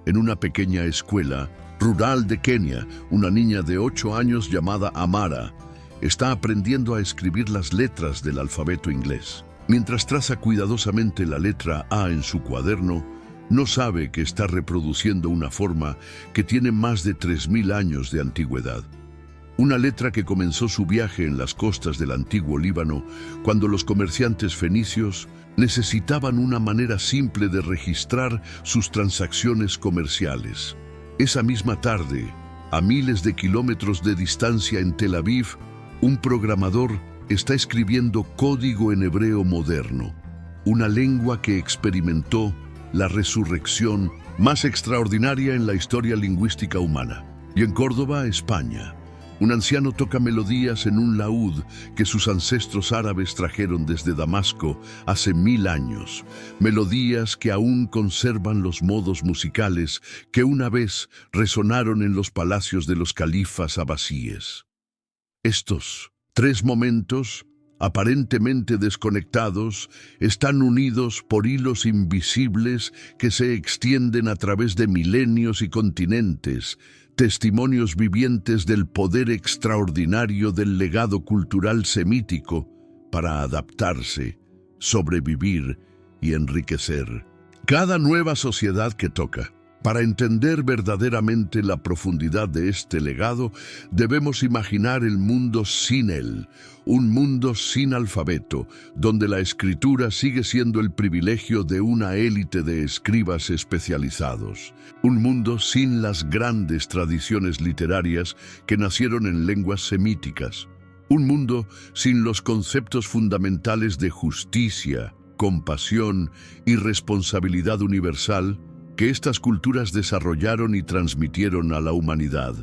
En una pequeña escuela rural de Kenia, una niña de 8 años llamada Amara está aprendiendo a escribir las letras del alfabeto inglés. Mientras traza cuidadosamente la letra A en su cuaderno, no sabe que está reproduciendo una forma que tiene más de 3000 años de antigüedad. Una letra que comenzó su viaje en las costas del antiguo Líbano cuando los comerciantes fenicios necesitaban una manera simple de registrar sus transacciones comerciales. Esa misma tarde, a miles de kilómetros de distancia en Tel Aviv, un programador está escribiendo código en hebreo moderno, una lengua que experimentó la resurrección más extraordinaria en la historia lingüística humana. Y en Córdoba, España, un anciano toca melodías en un laúd que sus ancestros árabes trajeron desde Damasco hace 1000 años, melodías que aún conservan los modos musicales que una vez resonaron en los palacios de los califas abasíes. Estos 3 momentos, aparentemente desconectados, están unidos por hilos invisibles que se extienden a través de milenios y continentes, testimonios vivientes del poder extraordinario del legado cultural semítico para adaptarse, sobrevivir y enriquecer cada nueva sociedad que toca. Para entender verdaderamente la profundidad de este legado, debemos imaginar el mundo sin él, un mundo sin alfabeto, donde la escritura sigue siendo el privilegio de una élite de escribas especializados. Un mundo sin las grandes tradiciones literarias que nacieron en lenguas semíticas. Un mundo sin los conceptos fundamentales de justicia, compasión y responsabilidad universal que estas culturas desarrollaron y transmitieron a la humanidad.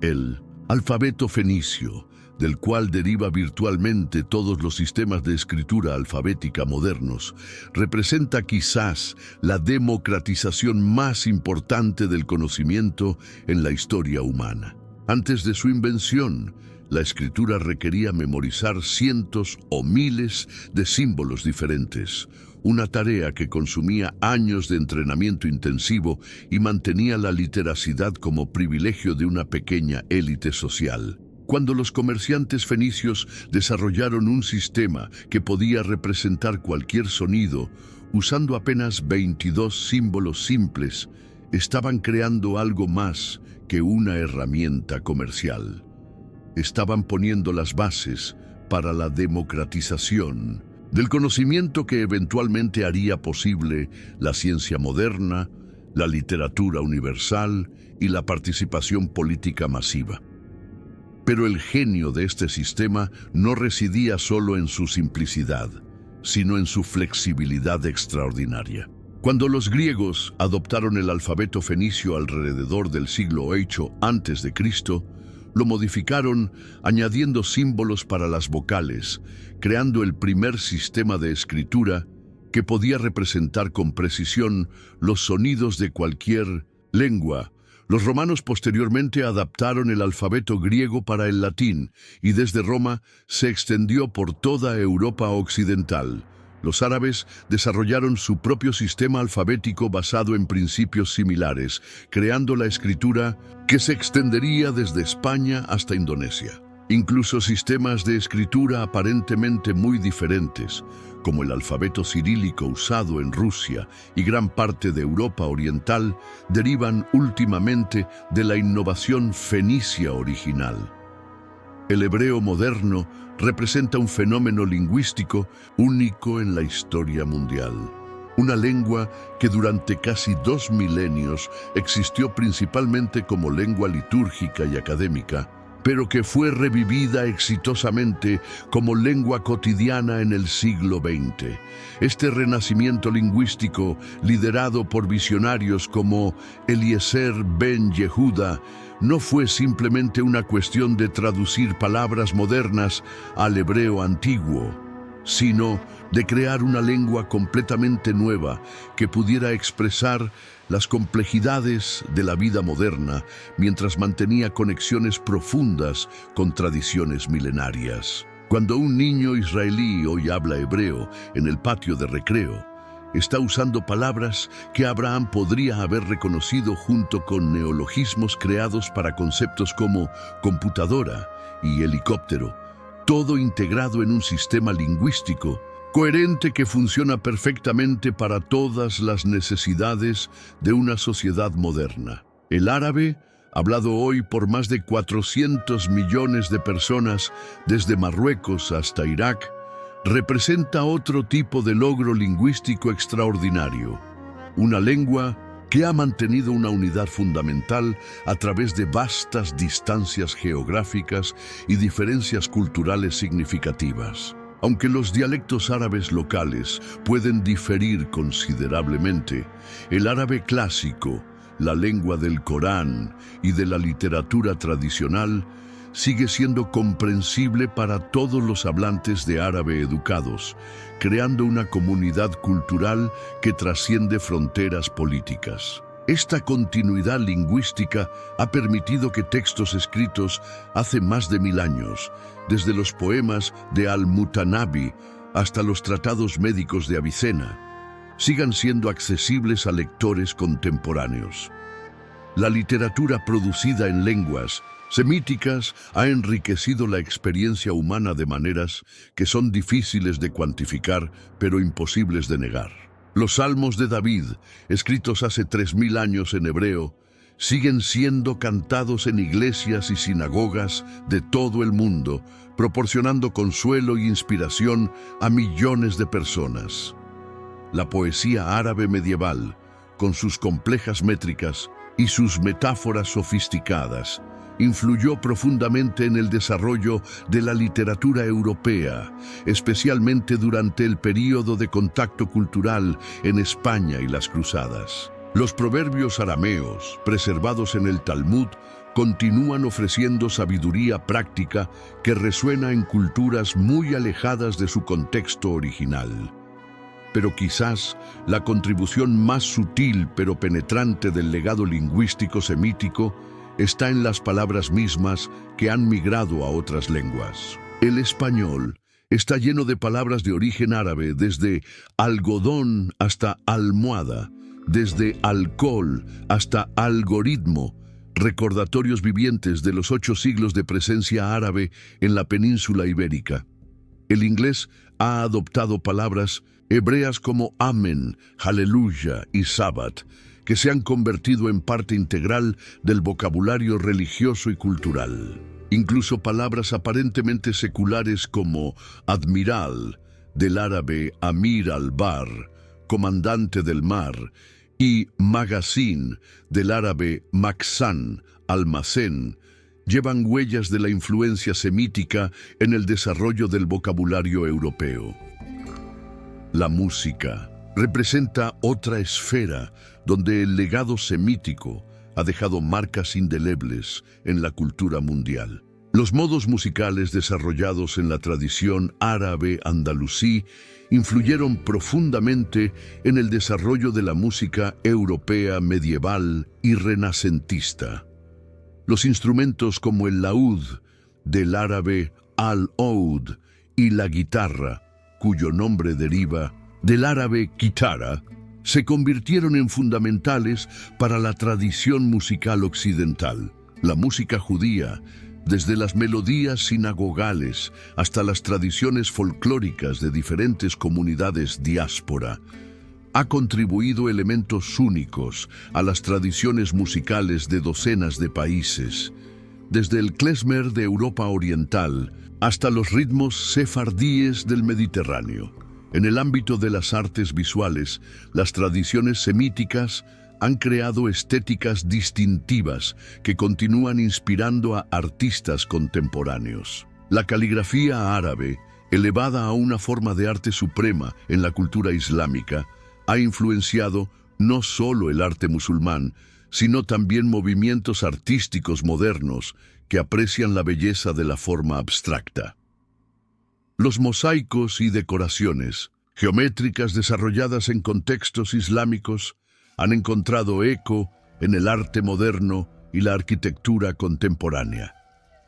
El alfabeto fenicio, del cual deriva virtualmente todos los sistemas de escritura alfabética modernos, representa quizás la democratización más importante del conocimiento en la historia humana. Antes de su invención, la escritura requería memorizar cientos o miles de símbolos diferentes, una tarea que consumía años de entrenamiento intensivo y mantenía la literacidad como privilegio de una pequeña élite social. Cuando los comerciantes fenicios desarrollaron un sistema que podía representar cualquier sonido, usando apenas 22 símbolos simples, estaban creando algo más que una herramienta comercial. Estaban poniendo las bases para la democratización del conocimiento que eventualmente haría posible la ciencia moderna, la literatura universal y la participación política masiva. Pero el genio de este sistema no residía solo en su simplicidad, sino en su flexibilidad extraordinaria. Cuando los griegos adoptaron el alfabeto fenicio alrededor del siglo VIII a.C., lo modificaron añadiendo símbolos para las vocales, creando el primer sistema de escritura que podía representar con precisión los sonidos de cualquier lengua. Los romanos posteriormente adaptaron el alfabeto griego para el latín y desde Roma se extendió por toda Europa occidental, Los árabes desarrollaron su propio sistema alfabético basado en principios similares, creando la escritura que se extendería desde España hasta Indonesia. Incluso sistemas de escritura aparentemente muy diferentes, como el alfabeto cirílico usado en Rusia y gran parte de Europa Oriental, derivan últimamente de la innovación fenicia original. El hebreo moderno representa un fenómeno lingüístico único en la historia mundial. Una lengua que durante casi 2 milenios existió principalmente como lengua litúrgica y académica, pero que fue revivida exitosamente como lengua cotidiana en el siglo XX. Este renacimiento lingüístico, liderado por visionarios como Eliezer Ben Yehuda, no fue simplemente una cuestión de traducir palabras modernas al hebreo antiguo, sino de crear una lengua completamente nueva que pudiera expresar las complejidades de la vida moderna mientras mantenía conexiones profundas con tradiciones milenarias. Cuando un niño israelí hoy habla hebreo en el patio de recreo, está usando palabras que Abraham podría haber reconocido junto con neologismos creados para conceptos como computadora y helicóptero, todo integrado en un sistema lingüístico coherente que funciona perfectamente para todas las necesidades de una sociedad moderna. El árabe, hablado hoy por más de 400 millones de personas desde Marruecos hasta Irak, representa otro tipo de logro lingüístico extraordinario, una lengua que ha mantenido una unidad fundamental a través de vastas distancias geográficas y diferencias culturales significativas. Aunque los dialectos árabes locales pueden diferir considerablemente, el árabe clásico, la lengua del Corán y de la literatura tradicional, sigue siendo comprensible para todos los hablantes de árabe educados, creando una comunidad cultural que trasciende fronteras políticas. Esta continuidad lingüística ha permitido que textos escritos hace más de 1000 años, desde los poemas de Al-Mutanabi hasta los tratados médicos de Avicena, sigan siendo accesibles a lectores contemporáneos. La literatura producida en lenguas semíticas ha enriquecido la experiencia humana de maneras que son difíciles de cuantificar, pero imposibles de negar. Los salmos de David, escritos hace 3000 años en hebreo, siguen siendo cantados en iglesias y sinagogas de todo el mundo, proporcionando consuelo e inspiración a millones de personas. La poesía árabe medieval, con sus complejas métricas y sus metáforas sofisticadas, influyó profundamente en el desarrollo de la literatura europea, especialmente durante el período de contacto cultural en España y las Cruzadas. Los proverbios arameos, preservados en el Talmud, continúan ofreciendo sabiduría práctica que resuena en culturas muy alejadas de su contexto original. Pero quizás la contribución más sutil pero penetrante del legado lingüístico semítico está en las palabras mismas que han migrado a otras lenguas. El español está lleno de palabras de origen árabe, desde algodón hasta almohada, desde alcohol hasta algoritmo, recordatorios vivientes de los 8 siglos de presencia árabe en la península ibérica. El inglés ha adoptado palabras hebreas como amén, aleluya y sabbat, que se han convertido en parte integral del vocabulario religioso y cultural. Incluso palabras aparentemente seculares como admiral, del árabe amir al-bar, comandante del mar, y magazín, del árabe maksán, almacén, llevan huellas de la influencia semítica en el desarrollo del vocabulario europeo. La música representa otra esfera donde el legado semítico ha dejado marcas indelebles en la cultura mundial. Los modos musicales desarrollados en la tradición árabe andalusí influyeron profundamente en el desarrollo de la música europea medieval y renacentista. Los instrumentos como el laúd, del árabe al-oud, y la guitarra, cuyo nombre deriva del árabe kitara, se convirtieron en fundamentales para la tradición musical occidental. La música judía, desde las melodías sinagogales hasta las tradiciones folclóricas de diferentes comunidades diáspora, ha contribuido elementos únicos a las tradiciones musicales de docenas de países, desde el klezmer de Europa Oriental hasta los ritmos sefardíes del Mediterráneo. En el ámbito de las artes visuales, las tradiciones semíticas han creado estéticas distintivas que continúan inspirando a artistas contemporáneos. La caligrafía árabe, elevada a una forma de arte suprema en la cultura islámica, ha influenciado no solo el arte musulmán, sino también movimientos artísticos modernos que aprecian la belleza de la forma abstracta. Los mosaicos y decoraciones geométricas desarrolladas en contextos islámicos han encontrado eco en el arte moderno y la arquitectura contemporánea.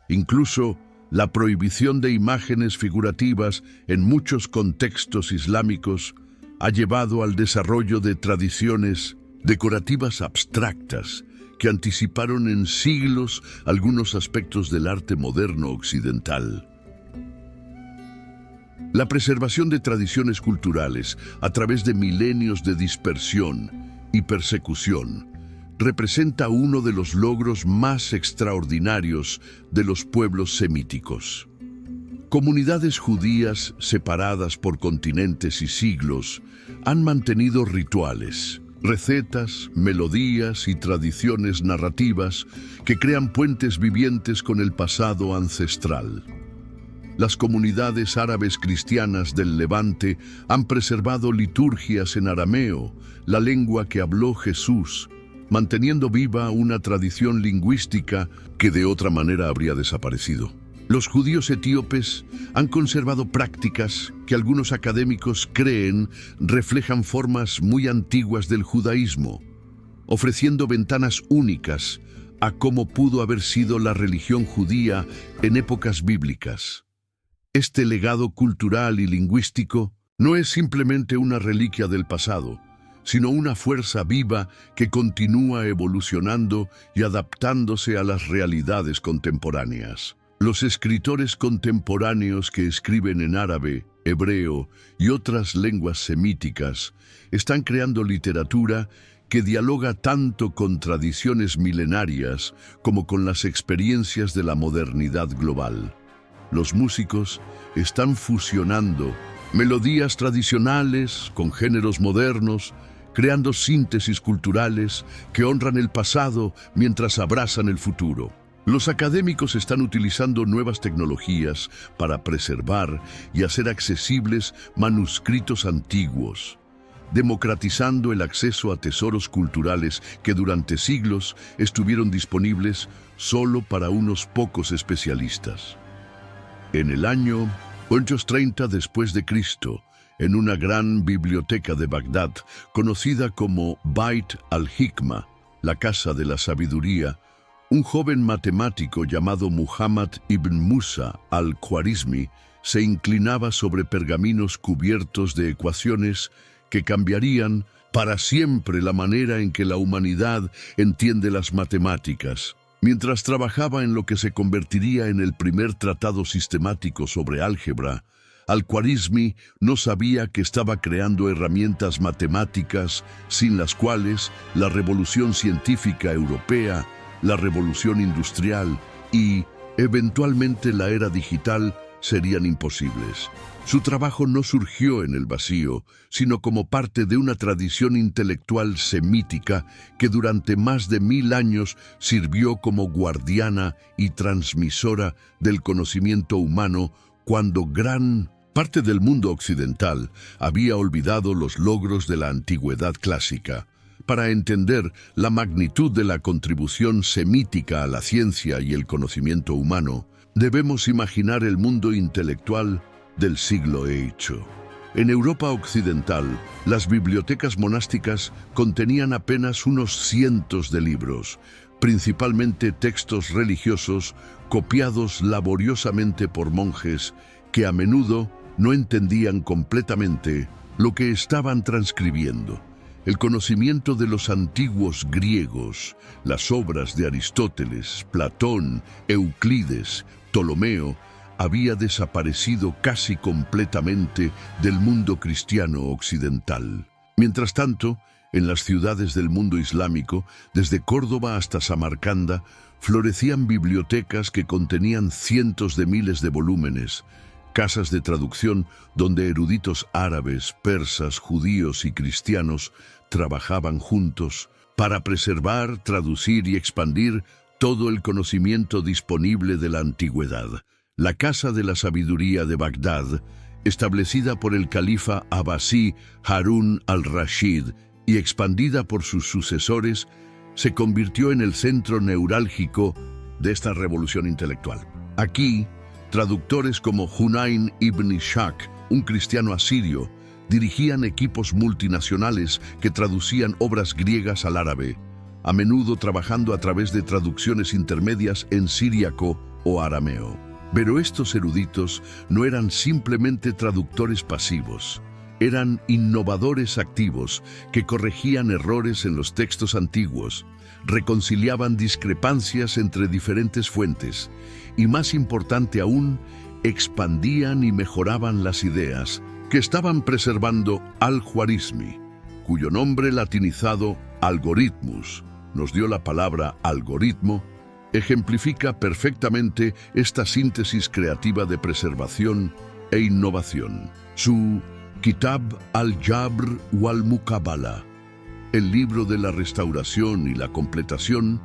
Incluso la prohibición de imágenes figurativas en muchos contextos islámicos ha llevado al desarrollo de tradiciones decorativas abstractas que anticiparon en siglos algunos aspectos del arte moderno occidental. La preservación de tradiciones culturales a través de milenios de dispersión y persecución representa uno de los logros más extraordinarios de los pueblos semíticos. Comunidades judías separadas por continentes y siglos han mantenido rituales, recetas, melodías y tradiciones narrativas que crean puentes vivientes con el pasado ancestral. Las comunidades árabes cristianas del Levante han preservado liturgias en arameo, la lengua que habló Jesús, manteniendo viva una tradición lingüística que de otra manera habría desaparecido. Los judíos etíopes han conservado prácticas que algunos académicos creen reflejan formas muy antiguas del judaísmo, ofreciendo ventanas únicas a cómo pudo haber sido la religión judía en épocas bíblicas. Este legado cultural y lingüístico no es simplemente una reliquia del pasado, sino una fuerza viva que continúa evolucionando y adaptándose a las realidades contemporáneas. Los escritores contemporáneos que escriben en árabe, hebreo y otras lenguas semíticas están creando literatura que dialoga tanto con tradiciones milenarias como con las experiencias de la modernidad global. Los músicos están fusionando melodías tradicionales con géneros modernos, creando síntesis culturales que honran el pasado mientras abrazan el futuro. Los académicos están utilizando nuevas tecnologías para preservar y hacer accesibles manuscritos antiguos, democratizando el acceso a tesoros culturales que durante siglos estuvieron disponibles solo para unos pocos especialistas. En el año 830 después de Cristo, en una gran biblioteca de Bagdad, conocida como Bait al-Hikma, la casa de la sabiduría, un joven matemático llamado Muhammad ibn Musa al-Khwarizmi se inclinaba sobre pergaminos cubiertos de ecuaciones que cambiarían para siempre la manera en que la humanidad entiende las matemáticas. Mientras trabajaba en lo que se convertiría en el primer tratado sistemático sobre álgebra, al-Khwarizmi no sabía que estaba creando herramientas matemáticas sin las cuales la revolución científica europea, la revolución industrial y, eventualmente, la era digital serían imposibles. Su trabajo no surgió en el vacío, sino como parte de una tradición intelectual semítica que durante más de 1000 años sirvió como guardiana y transmisora del conocimiento humano cuando gran parte del mundo occidental había olvidado los logros de la antigüedad clásica. Para entender la magnitud de la contribución semítica a la ciencia y el conocimiento humano, debemos imaginar el mundo intelectual del siglo VIII. En Europa occidental, las bibliotecas monásticas contenían apenas unos cientos de libros, principalmente textos religiosos copiados laboriosamente por monjes que a menudo no entendían completamente lo que estaban transcribiendo. El conocimiento de los antiguos griegos, las obras de Aristóteles, Platón, Euclides, Ptolomeo, había desaparecido casi completamente del mundo cristiano occidental. Mientras tanto, en las ciudades del mundo islámico, desde Córdoba hasta Samarcanda, florecían bibliotecas que contenían cientos de miles de volúmenes, casas de traducción donde eruditos árabes, persas, judíos y cristianos trabajaban juntos para preservar, traducir y expandir todo el conocimiento disponible de la antigüedad. La Casa de la Sabiduría de Bagdad, establecida por el califa abasí Harún al-Rashid y expandida por sus sucesores, se convirtió en el centro neurálgico de esta revolución intelectual. Aquí, traductores como Hunayn ibn Ishaq, un cristiano asirio, dirigían equipos multinacionales que traducían obras griegas al árabe, a menudo trabajando a través de traducciones intermedias en siríaco o arameo. Pero estos eruditos no eran simplemente traductores pasivos, eran innovadores activos que corregían errores en los textos antiguos, reconciliaban discrepancias entre diferentes fuentes y, más importante aún, expandían y mejoraban las ideas que estaban preservando al-Khwarizmi, cuyo nombre latinizado algoritmus nos dio la palabra algoritmo, ejemplifica perfectamente esta síntesis creativa de preservación e innovación. Su Kitab al-Jabr wal-Muqabala, el libro de la restauración y la completación,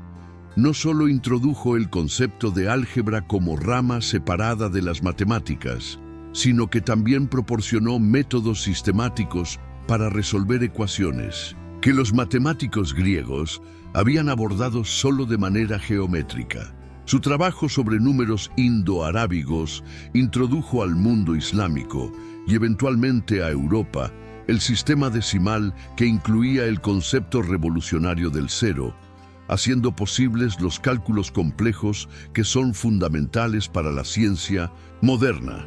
no solo introdujo el concepto de álgebra como rama separada de las matemáticas, sino que también proporcionó métodos sistemáticos para resolver ecuaciones que los matemáticos griegos habían abordado solo de manera geométrica. Su trabajo sobre números indo-arábigos introdujo al mundo islámico y eventualmente a Europa el sistema decimal que incluía el concepto revolucionario del cero, haciendo posibles los cálculos complejos que son fundamentales para la ciencia moderna.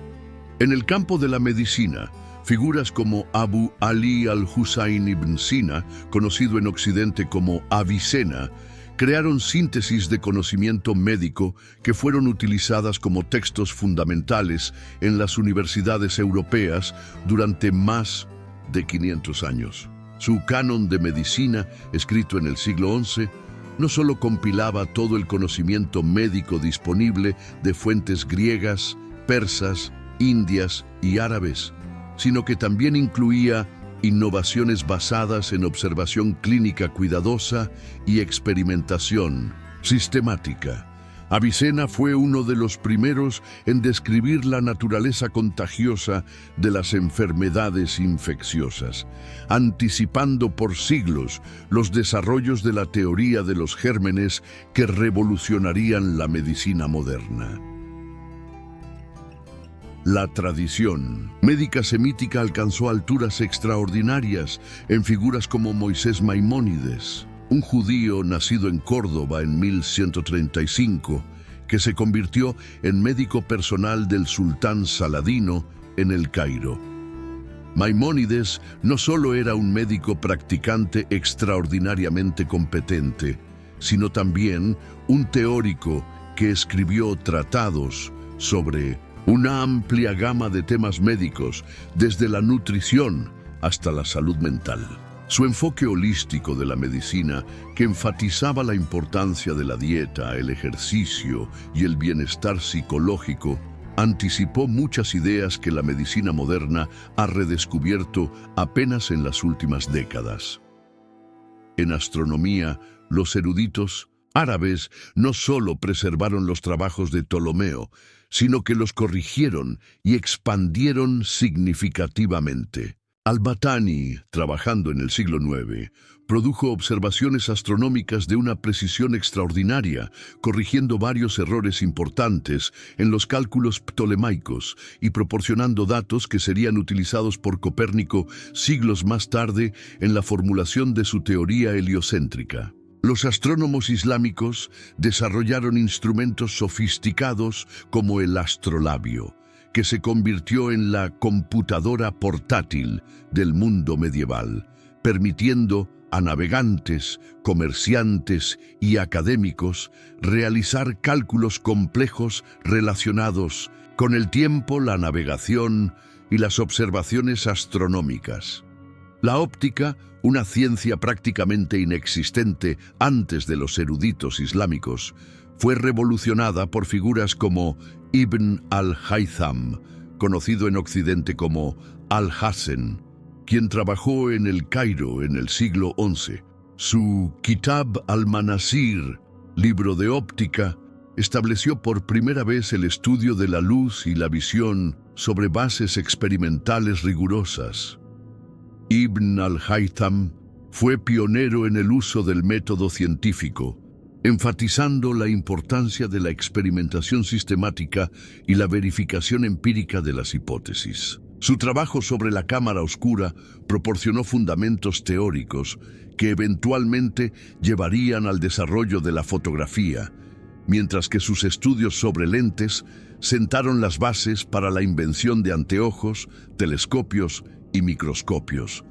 En el campo de la medicina, figuras como Abu Ali al-Husayn ibn Sina, conocido en Occidente como Avicena, crearon síntesis de conocimiento médico que fueron utilizadas como textos fundamentales en las universidades europeas durante más de 500 años. Su canon de medicina, escrito en el siglo XI, no solo compilaba todo el conocimiento médico disponible de fuentes griegas, persas, indias y árabes, sino que también incluía innovaciones basadas en observación clínica cuidadosa y experimentación sistemática. Avicena fue uno de los primeros en describir la naturaleza contagiosa de las enfermedades infecciosas, anticipando por siglos los desarrollos de la teoría de los gérmenes que revolucionarían la medicina moderna. La tradición médica semítica alcanzó alturas extraordinarias en figuras como Moisés Maimónides, un judío nacido en Córdoba en 1135, que se convirtió en médico personal del sultán Saladino en el Cairo. Maimónides no solo era un médico practicante extraordinariamente competente, sino también un teórico que escribió tratados sobre una amplia gama de temas médicos, desde la nutrición hasta la salud mental. Su enfoque holístico de la medicina, que enfatizaba la importancia de la dieta, el ejercicio y el bienestar psicológico, anticipó muchas ideas que la medicina moderna ha redescubierto apenas en las últimas décadas. En astronomía, los eruditos árabes no solo preservaron los trabajos de Ptolomeo, sino que los corrigieron y expandieron significativamente. Al-Battani, trabajando en el siglo IX, produjo observaciones astronómicas de una precisión extraordinaria, corrigiendo varios errores importantes en los cálculos ptolemaicos y proporcionando datos que serían utilizados por Copérnico siglos más tarde en la formulación de su teoría heliocéntrica. Los astrónomos islámicos desarrollaron instrumentos sofisticados como el astrolabio, que se convirtió en la computadora portátil del mundo medieval, permitiendo a navegantes, comerciantes y académicos realizar cálculos complejos relacionados con el tiempo, la navegación y las observaciones astronómicas. La óptica, una ciencia prácticamente inexistente antes de los eruditos islámicos, fue revolucionada por figuras como Ibn al-Haytham, conocido en Occidente como Al-Hassen, quien trabajó en el Cairo en el siglo XI. Su Kitab al-Manasir, libro de óptica, estableció por primera vez el estudio de la luz y la visión sobre bases experimentales rigurosas. Ibn al-Haytham fue pionero en el uso del método científico, enfatizando la importancia de la experimentación sistemática y la verificación empírica de las hipótesis. Su trabajo sobre la cámara oscura proporcionó fundamentos teóricos que eventualmente llevarían al desarrollo de la fotografía, mientras que sus estudios sobre lentes sentaron las bases para la invención de anteojos, telescopios y microscopios.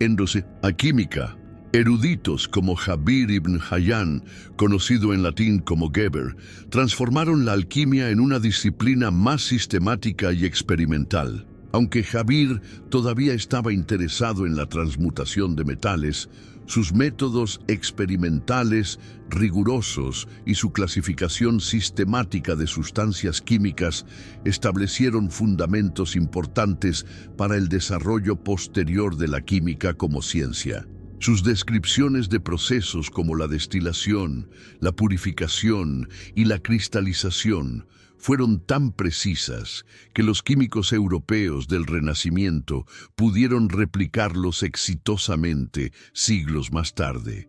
En la química, eruditos como Jabir ibn Hayyan, conocido en latín como Geber, transformaron la alquimia en una disciplina más sistemática y experimental. Aunque Jabir todavía estaba interesado en la transmutación de metales, sus métodos experimentales rigurosos y su clasificación sistemática de sustancias químicas establecieron fundamentos importantes para el desarrollo posterior de la química como ciencia. Sus descripciones de procesos como la destilación, la purificación y la cristalización fueron tan precisas que los químicos europeos del Renacimiento pudieron replicarlos exitosamente siglos más tarde.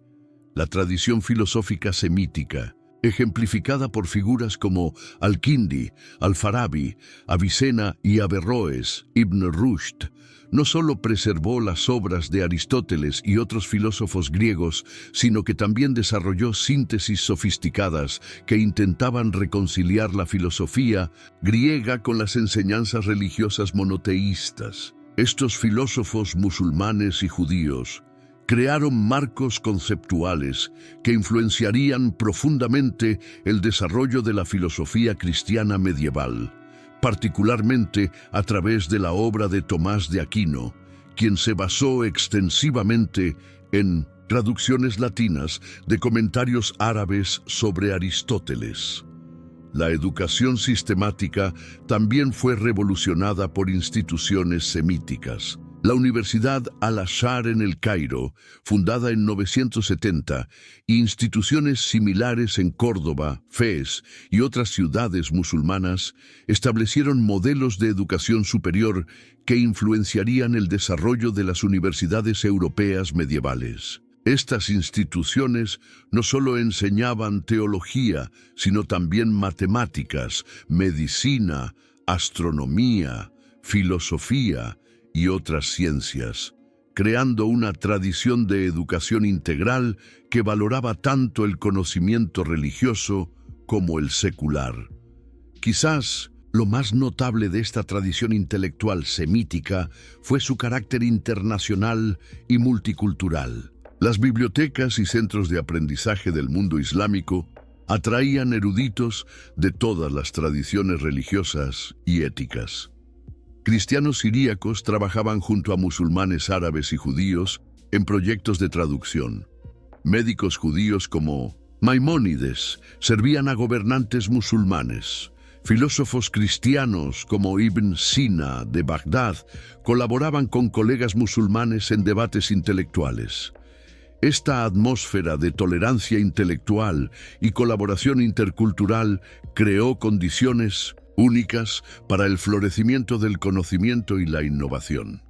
La tradición filosófica semítica, ejemplificada por figuras como Al-Kindi, Al-Farabi, Avicena y Averroes, Ibn Rushd, no solo preservó las obras de Aristóteles y otros filósofos griegos, sino que también desarrolló síntesis sofisticadas que intentaban reconciliar la filosofía griega con las enseñanzas religiosas monoteístas. Estos filósofos musulmanes y judíos crearon marcos conceptuales que influenciarían profundamente el desarrollo de la filosofía cristiana medieval, particularmente a través de la obra de Tomás de Aquino, quien se basó extensivamente en traducciones latinas de comentarios árabes sobre Aristóteles. La educación sistemática también fue revolucionada por instituciones semíticas. La Universidad Al-Azhar en el Cairo, fundada en 970, e instituciones similares en Córdoba, Fez y otras ciudades musulmanas, establecieron modelos de educación superior que influenciarían el desarrollo de las universidades europeas medievales. Estas instituciones no solo enseñaban teología, sino también matemáticas, medicina, astronomía, filosofía y otras ciencias, creando una tradición de educación integral que valoraba tanto el conocimiento religioso como el secular. Quizás lo más notable de esta tradición intelectual semítica fue su carácter internacional y multicultural. Las bibliotecas y centros de aprendizaje del mundo islámico atraían eruditos de todas las tradiciones religiosas y éticas. Cristianos siríacos trabajaban junto a musulmanes árabes y judíos en proyectos de traducción. Médicos judíos como Maimónides servían a gobernantes musulmanes. Filósofos cristianos como Ibn Sina de Bagdad colaboraban con colegas musulmanes en debates intelectuales. Esta atmósfera de tolerancia intelectual y colaboración intercultural creó condiciones únicas para el florecimiento del conocimiento y la innovación.